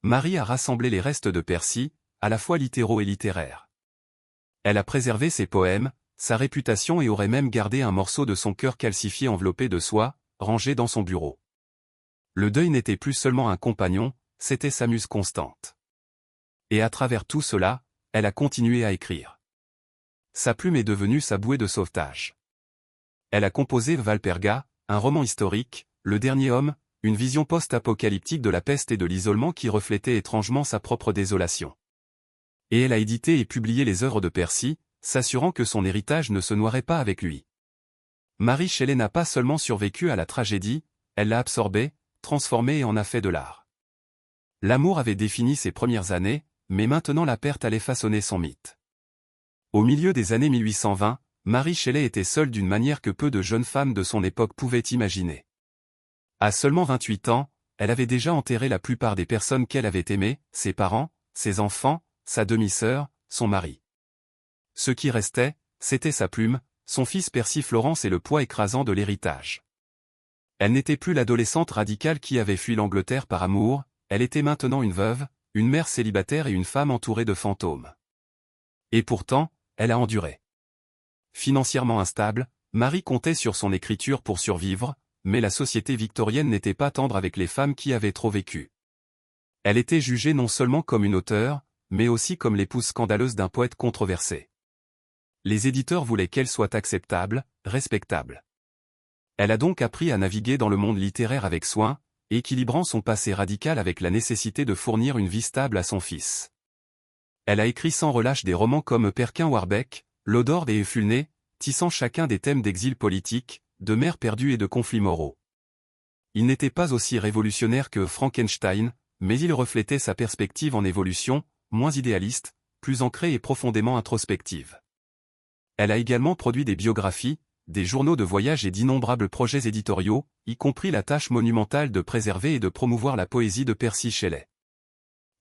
Mary a rassemblé les restes de Percy, à la fois littéraux et littéraires. Elle a préservé ses poèmes, sa réputation et aurait même gardé un morceau de son cœur calcifié enveloppé de soie, rangé dans son bureau. Le deuil n'était plus seulement un compagnon, c'était sa muse constante. Et à travers tout cela, elle a continué à écrire. Sa plume est devenue sa bouée de sauvetage. Elle a composé Valperga, un roman historique, Le Dernier Homme, une vision post-apocalyptique de la peste et de l'isolement qui reflétait étrangement sa propre désolation. Et elle a édité et publié les œuvres de Percy, s'assurant que son héritage ne se noierait pas avec lui. Mary Shelley n'a pas seulement survécu à la tragédie, elle l'a absorbée, transformée et en a fait de l'art. L'amour avait défini ses premières années, mais maintenant la perte allait façonner son mythe. Au milieu des années 1820, Mary Shelley était seule d'une manière que peu de jeunes femmes de son époque pouvaient imaginer. À seulement 28 ans, elle avait déjà enterré la plupart des personnes qu'elle avait aimées, ses parents, ses enfants, sa demi-sœur, son mari. Ce qui restait, c'était sa plume, son fils Percy Florence et le poids écrasant de l'héritage. Elle n'était plus l'adolescente radicale qui avait fui l'Angleterre par amour, elle était maintenant une veuve, une mère célibataire et une femme entourée de fantômes. Et pourtant, elle a enduré. Financièrement instable, Mary comptait sur son écriture pour survivre, mais la société victorienne n'était pas tendre avec les femmes qui avaient trop vécu. Elle était jugée non seulement comme une auteure, mais aussi comme l'épouse scandaleuse d'un poète controversé. Les éditeurs voulaient qu'elle soit acceptable, respectable. Elle a donc appris à naviguer dans le monde littéraire avec soin, équilibrant son passé radical avec la nécessité de fournir une vie stable à son fils. Elle a écrit sans relâche des romans comme Perkin Warbeck, Lodore et Fulné, tissant chacun des thèmes d'exil politique, de mère perdue et de conflits moraux. Il n'était pas aussi révolutionnaire que Frankenstein, mais il reflétait sa perspective en évolution, moins idéaliste, plus ancrée et profondément introspective. Elle a également produit des biographies, des journaux de voyage et d'innombrables projets éditoriaux, y compris la tâche monumentale de préserver et de promouvoir la poésie de Percy Shelley.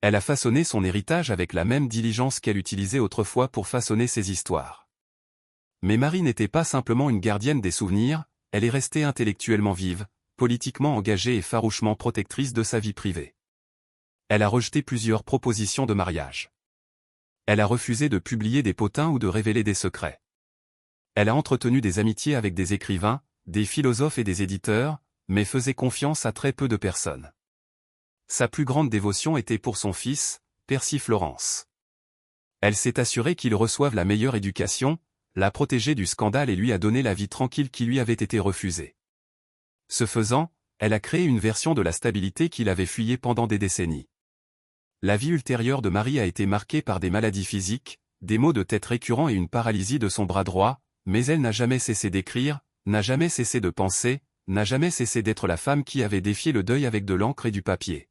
Elle a façonné son héritage avec la même diligence qu'elle utilisait autrefois pour façonner ses histoires. Mais Mary n'était pas simplement une gardienne des souvenirs, elle est restée intellectuellement vive, politiquement engagée et farouchement protectrice de sa vie privée. Elle a rejeté plusieurs propositions de mariage. Elle a refusé de publier des potins ou de révéler des secrets. Elle a entretenu des amitiés avec des écrivains, des philosophes et des éditeurs, mais faisait confiance à très peu de personnes. Sa plus grande dévotion était pour son fils, Percy Florence. Elle s'est assurée qu'il reçoive la meilleure éducation, l'a protégé du scandale et lui a donné la vie tranquille qui lui avait été refusée. Ce faisant, elle a créé une version de la stabilité qu'il avait fuyée pendant des décennies. La vie ultérieure de Mary a été marquée par des maladies physiques, des maux de tête récurrents et une paralysie de son bras droit, mais elle n'a jamais cessé d'écrire, n'a jamais cessé de penser, n'a jamais cessé d'être la femme qui avait défié le deuil avec de l'encre et du papier.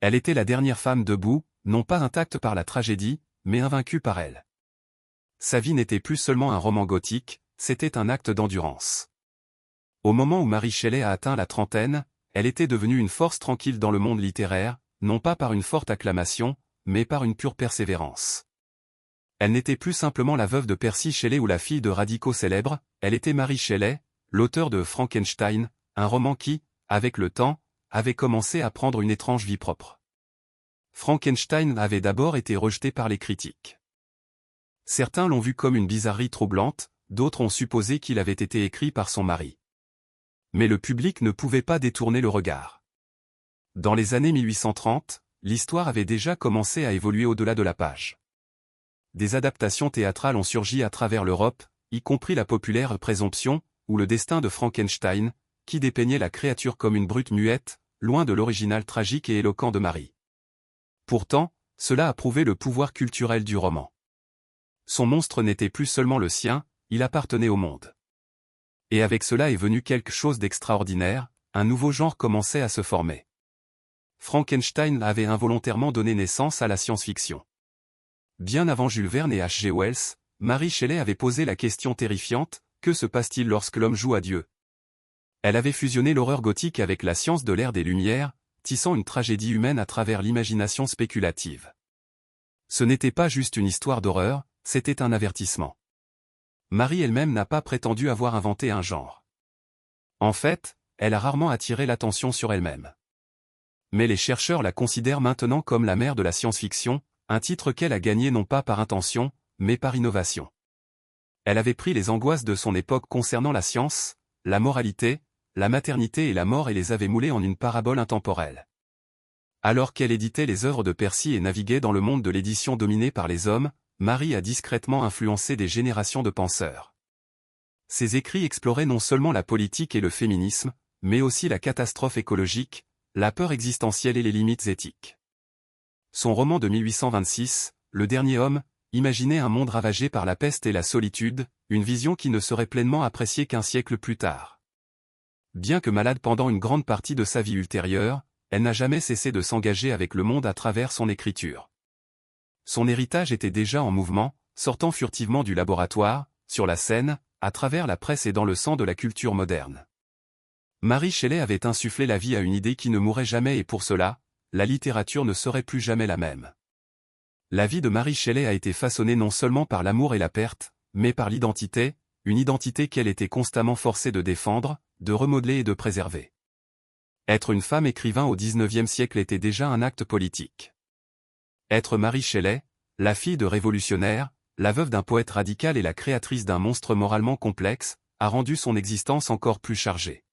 Elle était la dernière femme debout, non pas intacte par la tragédie, mais invaincue par elle. Sa vie n'était plus seulement un roman gothique, c'était un acte d'endurance. Au moment où Mary Shelley a atteint la trentaine, elle était devenue une force tranquille dans le monde littéraire, non pas par une forte acclamation, mais par une pure persévérance. Elle n'était plus simplement la veuve de Percy Shelley ou la fille de radicaux célèbres, elle était Mary Shelley, l'auteur de Frankenstein, un roman qui, avec le temps, avait commencé à prendre une étrange vie propre. Frankenstein avait d'abord été rejeté par les critiques. Certains l'ont vu comme une bizarrerie troublante, d'autres ont supposé qu'il avait été écrit par son mari. Mais le public ne pouvait pas détourner le regard. Dans les années 1830, l'histoire avait déjà commencé à évoluer au-delà de la page. Des adaptations théâtrales ont surgi à travers l'Europe, y compris la populaire Présomption, ou Le destin de Frankenstein, qui dépeignait la créature comme une brute muette, loin de l'original tragique et éloquent de Mary. Pourtant, cela a prouvé le pouvoir culturel du roman. Son monstre n'était plus seulement le sien, il appartenait au monde. Et avec cela est venu quelque chose d'extraordinaire, un nouveau genre commençait à se former. Frankenstein avait involontairement donné naissance à la science-fiction. Bien avant Jules Verne et H. G. Wells, Mary Shelley avait posé la question terrifiante, que se passe-t-il lorsque l'homme joue à Dieu ? Elle avait fusionné l'horreur gothique avec la science de l'ère des Lumières, tissant une tragédie humaine à travers l'imagination spéculative. Ce n'était pas juste une histoire d'horreur, c'était un avertissement. Mary elle-même n'a pas prétendu avoir inventé un genre. En fait, elle a rarement attiré l'attention sur elle-même. Mais les chercheurs la considèrent maintenant comme la mère de la science-fiction, un titre qu'elle a gagné non pas par intention, mais par innovation. Elle avait pris les angoisses de son époque concernant la science, la moralité, la maternité et la mort et les avait moulées en une parabole intemporelle. Alors qu'elle éditait les œuvres de Percy et naviguait dans le monde de l'édition dominé par les hommes, Mary a discrètement influencé des générations de penseurs. Ses écrits exploraient non seulement la politique et le féminisme, mais aussi la catastrophe écologique, la peur existentielle et les limites éthiques. Son roman de 1826, Le Dernier Homme, imaginait un monde ravagé par la peste et la solitude, une vision qui ne serait pleinement appréciée qu'un siècle plus tard. Bien que malade pendant une grande partie de sa vie ultérieure, elle n'a jamais cessé de s'engager avec le monde à travers son écriture. Son héritage était déjà en mouvement, sortant furtivement du laboratoire, sur la scène, à travers la presse et dans le sang de la culture moderne. Mary Shelley avait insufflé la vie à une idée qui ne mourrait jamais et pour cela, la littérature ne serait plus jamais la même. La vie de Mary Shelley a été façonnée non seulement par l'amour et la perte, mais par l'identité, une identité qu'elle était constamment forcée de défendre, de remodeler et de préserver. Être une femme écrivain au XIXe siècle était déjà un acte politique. Être Mary Shelley, la fille de révolutionnaire, la veuve d'un poète radical et la créatrice d'un monstre moralement complexe, a rendu son existence encore plus chargée.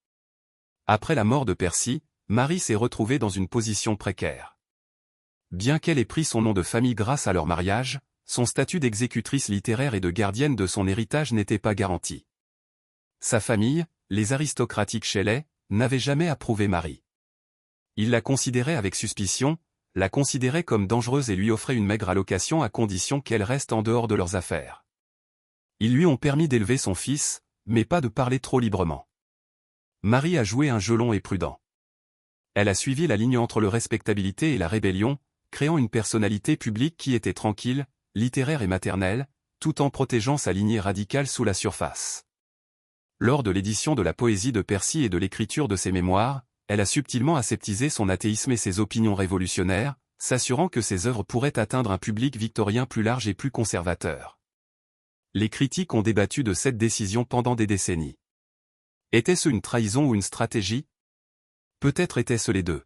Après la mort de Percy, Mary s'est retrouvée dans une position précaire. Bien qu'elle ait pris son nom de famille grâce à leur mariage, son statut d'exécutrice littéraire et de gardienne de son héritage n'était pas garanti. Sa famille, les aristocratiques Shelley, n'avaient jamais approuvé Mary. Ils la considéraient avec suspicion, la considéraient comme dangereuse et lui offraient une maigre allocation à condition qu'elle reste en dehors de leurs affaires. Ils lui ont permis d'élever son fils, mais pas de parler trop librement. Mary a joué un jeu long et prudent. Elle a suivi la ligne entre le respectabilité et la rébellion, créant une personnalité publique qui était tranquille, littéraire et maternelle, tout en protégeant sa lignée radicale sous la surface. Lors de l'édition de la poésie de Percy et de l'écriture de ses mémoires, elle a subtilement aseptisé son athéisme et ses opinions révolutionnaires, s'assurant que ses œuvres pourraient atteindre un public victorien plus large et plus conservateur. Les critiques ont débattu de cette décision pendant des décennies. Était-ce une trahison ou une stratégie? Peut-être étaient-ce les deux.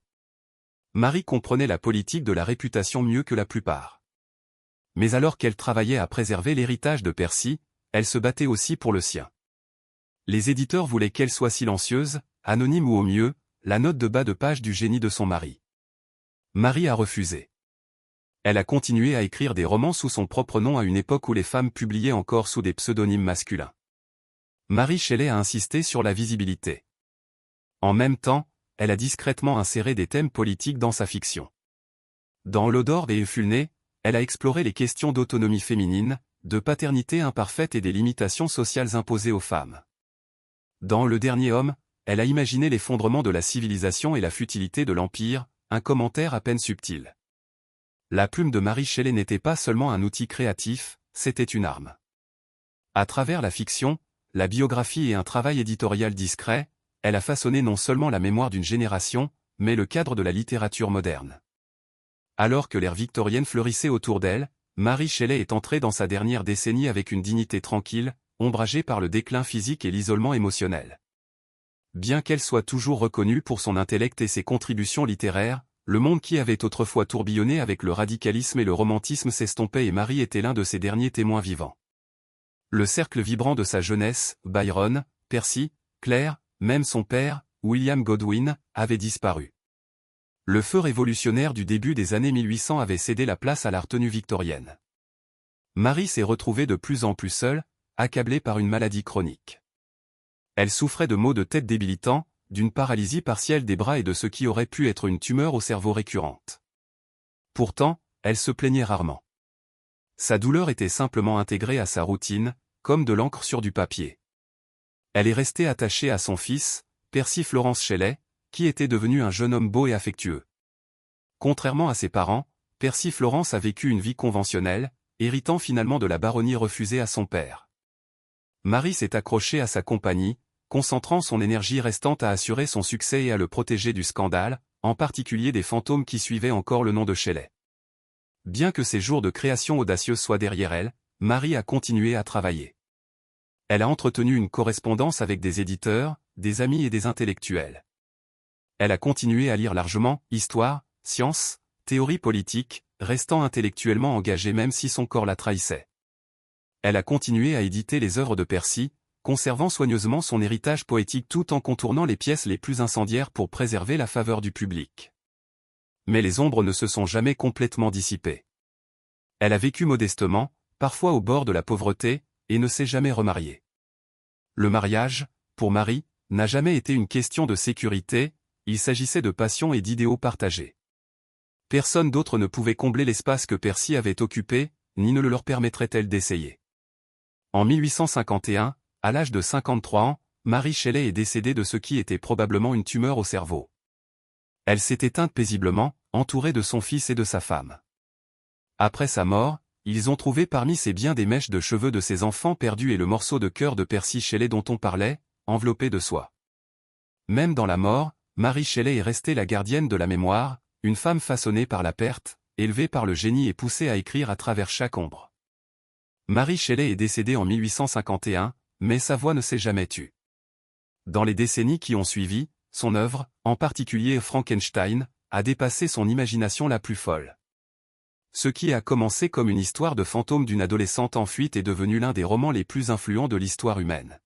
Mary comprenait la politique de la réputation mieux que la plupart. Mais alors qu'elle travaillait à préserver l'héritage de Percy, elle se battait aussi pour le sien. Les éditeurs voulaient qu'elle soit silencieuse, anonyme ou au mieux, la note de bas de page du génie de son mari. Mary a refusé. Elle a continué à écrire des romans sous son propre nom à une époque où les femmes publiaient encore sous des pseudonymes masculins. Mary Shelley a insisté sur la visibilité. En même temps, elle a discrètement inséré des thèmes politiques dans sa fiction. Dans L'Odore et Eupulné, elle a exploré les questions d'autonomie féminine, de paternité imparfaite et des limitations sociales imposées aux femmes. Dans Le Dernier Homme, elle a imaginé l'effondrement de la civilisation et la futilité de l'Empire, un commentaire à peine subtil. La plume de Mary Shelley n'était pas seulement un outil créatif, c'était une arme. À travers la fiction, la biographie et un travail éditorial discret, elle a façonné non seulement la mémoire d'une génération, mais le cadre de la littérature moderne. Alors que l'ère victorienne fleurissait autour d'elle, Mary Shelley est entrée dans sa dernière décennie avec une dignité tranquille, ombragée par le déclin physique et l'isolement émotionnel. Bien qu'elle soit toujours reconnue pour son intellect et ses contributions littéraires, le monde qui avait autrefois tourbillonné avec le radicalisme et le romantisme s'estompait et Mary était l'un de ses derniers témoins vivants. Le cercle vibrant de sa jeunesse, Byron, Percy, Claire, même son père, William Godwin, avait disparu. Le feu révolutionnaire du début des années 1800 avait cédé la place à la retenue victorienne. Mary s'est retrouvée de plus en plus seule, accablée par une maladie chronique. Elle souffrait de maux de tête débilitants, d'une paralysie partielle des bras et de ce qui aurait pu être une tumeur au cerveau récurrente. Pourtant, elle se plaignait rarement. Sa douleur était simplement intégrée à sa routine, comme de l'encre sur du papier. Elle est restée attachée à son fils, Percy Florence Shelley, qui était devenu un jeune homme beau et affectueux. Contrairement à ses parents, Percy Florence a vécu une vie conventionnelle, héritant finalement de la baronnie refusée à son père. Mary s'est accrochée à sa compagnie, concentrant son énergie restante à assurer son succès et à le protéger du scandale, en particulier des fantômes qui suivaient encore le nom de Shelley. Bien que ses jours de création audacieuse soient derrière elle, Mary a continué à travailler. Elle a entretenu une correspondance avec des éditeurs, des amis et des intellectuels. Elle a continué à lire largement, histoire, sciences, théorie politique, restant intellectuellement engagée même si son corps la trahissait. Elle a continué à éditer les œuvres de Percy, conservant soigneusement son héritage poétique tout en contournant les pièces les plus incendiaires pour préserver la faveur du public. Mais les ombres ne se sont jamais complètement dissipées. Elle a vécu modestement, parfois au bord de la pauvreté, et ne s'est jamais remariée. Le mariage, pour Mary, n'a jamais été une question de sécurité, il s'agissait de passion et d'idéaux partagés. Personne d'autre ne pouvait combler l'espace que Percy avait occupé, ni ne le leur permettrait-elle d'essayer. En 1851, à l'âge de 53 ans, Mary Shelley est décédée de ce qui était probablement une tumeur au cerveau. Elle s'est éteinte paisiblement, entourée de son fils et de sa femme. Après sa mort, ils ont trouvé parmi ses biens des mèches de cheveux de ses enfants perdus et le morceau de cœur de Percy Shelley dont on parlait, enveloppé de soie. Même dans la mort, Mary Shelley est restée la gardienne de la mémoire, une femme façonnée par la perte, élevée par le génie et poussée à écrire à travers chaque ombre. Mary Shelley est décédée en 1851, mais sa voix ne s'est jamais tue. Dans les décennies qui ont suivi, son œuvre, en particulier Frankenstein, a dépassé son imagination la plus folle. Ce qui a commencé comme une histoire de fantôme d'une adolescente en fuite est devenu l'un des romans les plus influents de l'histoire humaine.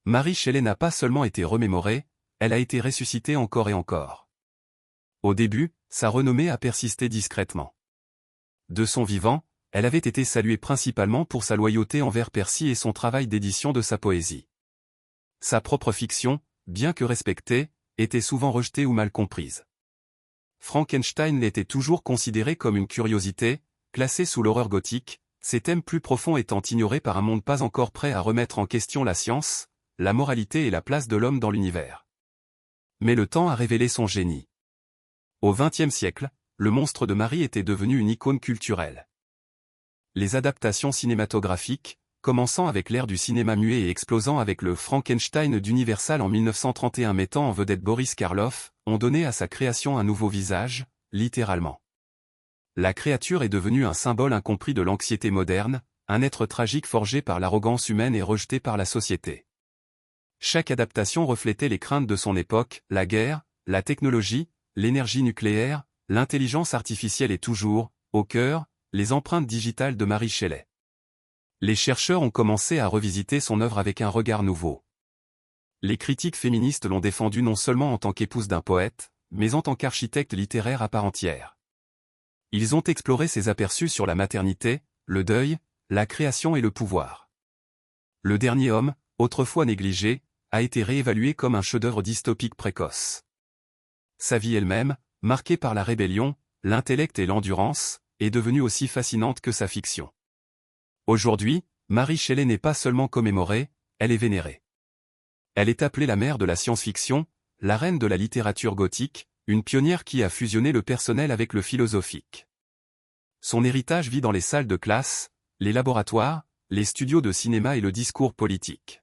Mary Shelley n'a pas seulement été remémorée, elle a été ressuscitée encore et encore. Au début, sa renommée a persisté discrètement. De son vivant, elle avait été saluée principalement pour sa loyauté envers Percy et son travail d'édition de sa poésie. Sa propre fiction, bien que respectée, était souvent rejetée ou mal comprise. Frankenstein l'était toujours considéré comme une curiosité, classée sous l'horreur gothique, ses thèmes plus profonds étant ignorés par un monde pas encore prêt à remettre en question la science, la moralité et la place de l'homme dans l'univers. Mais le temps a révélé son génie. Au XXe siècle, le monstre de Mary était devenu une icône culturelle. Les adaptations cinématographiques, commençant avec l'ère du cinéma muet et explosant avec le Frankenstein d'Universal en 1931 mettant en vedette Boris Karloff, ont donné à sa création un nouveau visage, littéralement. La créature est devenue un symbole incompris de l'anxiété moderne, un être tragique forgé par l'arrogance humaine et rejeté par la société. Chaque adaptation reflétait les craintes de son époque, la guerre, la technologie, l'énergie nucléaire, l'intelligence artificielle et toujours, au cœur, les empreintes digitales de Mary Shelley. Les chercheurs ont commencé à revisiter son œuvre avec un regard nouveau. Les critiques féministes l'ont défendue non seulement en tant qu'épouse d'un poète, mais en tant qu'architecte littéraire à part entière. Ils ont exploré ses aperçus sur la maternité, le deuil, la création et le pouvoir. Le dernier homme, autrefois négligé, a été réévalué comme un chef-d'œuvre dystopique précoce. Sa vie elle-même, marquée par la rébellion, l'intellect et l'endurance, est devenue aussi fascinante que sa fiction. Aujourd'hui, Mary Shelley n'est pas seulement commémorée, elle est vénérée. Elle est appelée la mère de la science-fiction, la reine de la littérature gothique, une pionnière qui a fusionné le personnel avec le philosophique. Son héritage vit dans les salles de classe, les laboratoires, les studios de cinéma et le discours politique.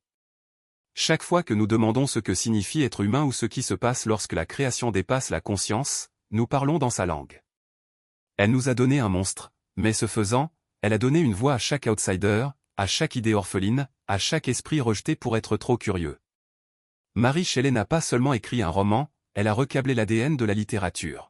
Chaque fois que nous demandons ce que signifie être humain ou ce qui se passe lorsque la création dépasse la conscience, nous parlons dans sa langue. Elle nous a donné un monstre, mais ce faisant, elle a donné une voix à chaque outsider, à chaque idée orpheline, à chaque esprit rejeté pour être trop curieux. Mary Shelley n'a pas seulement écrit un roman, elle a recablé l'ADN de la littérature.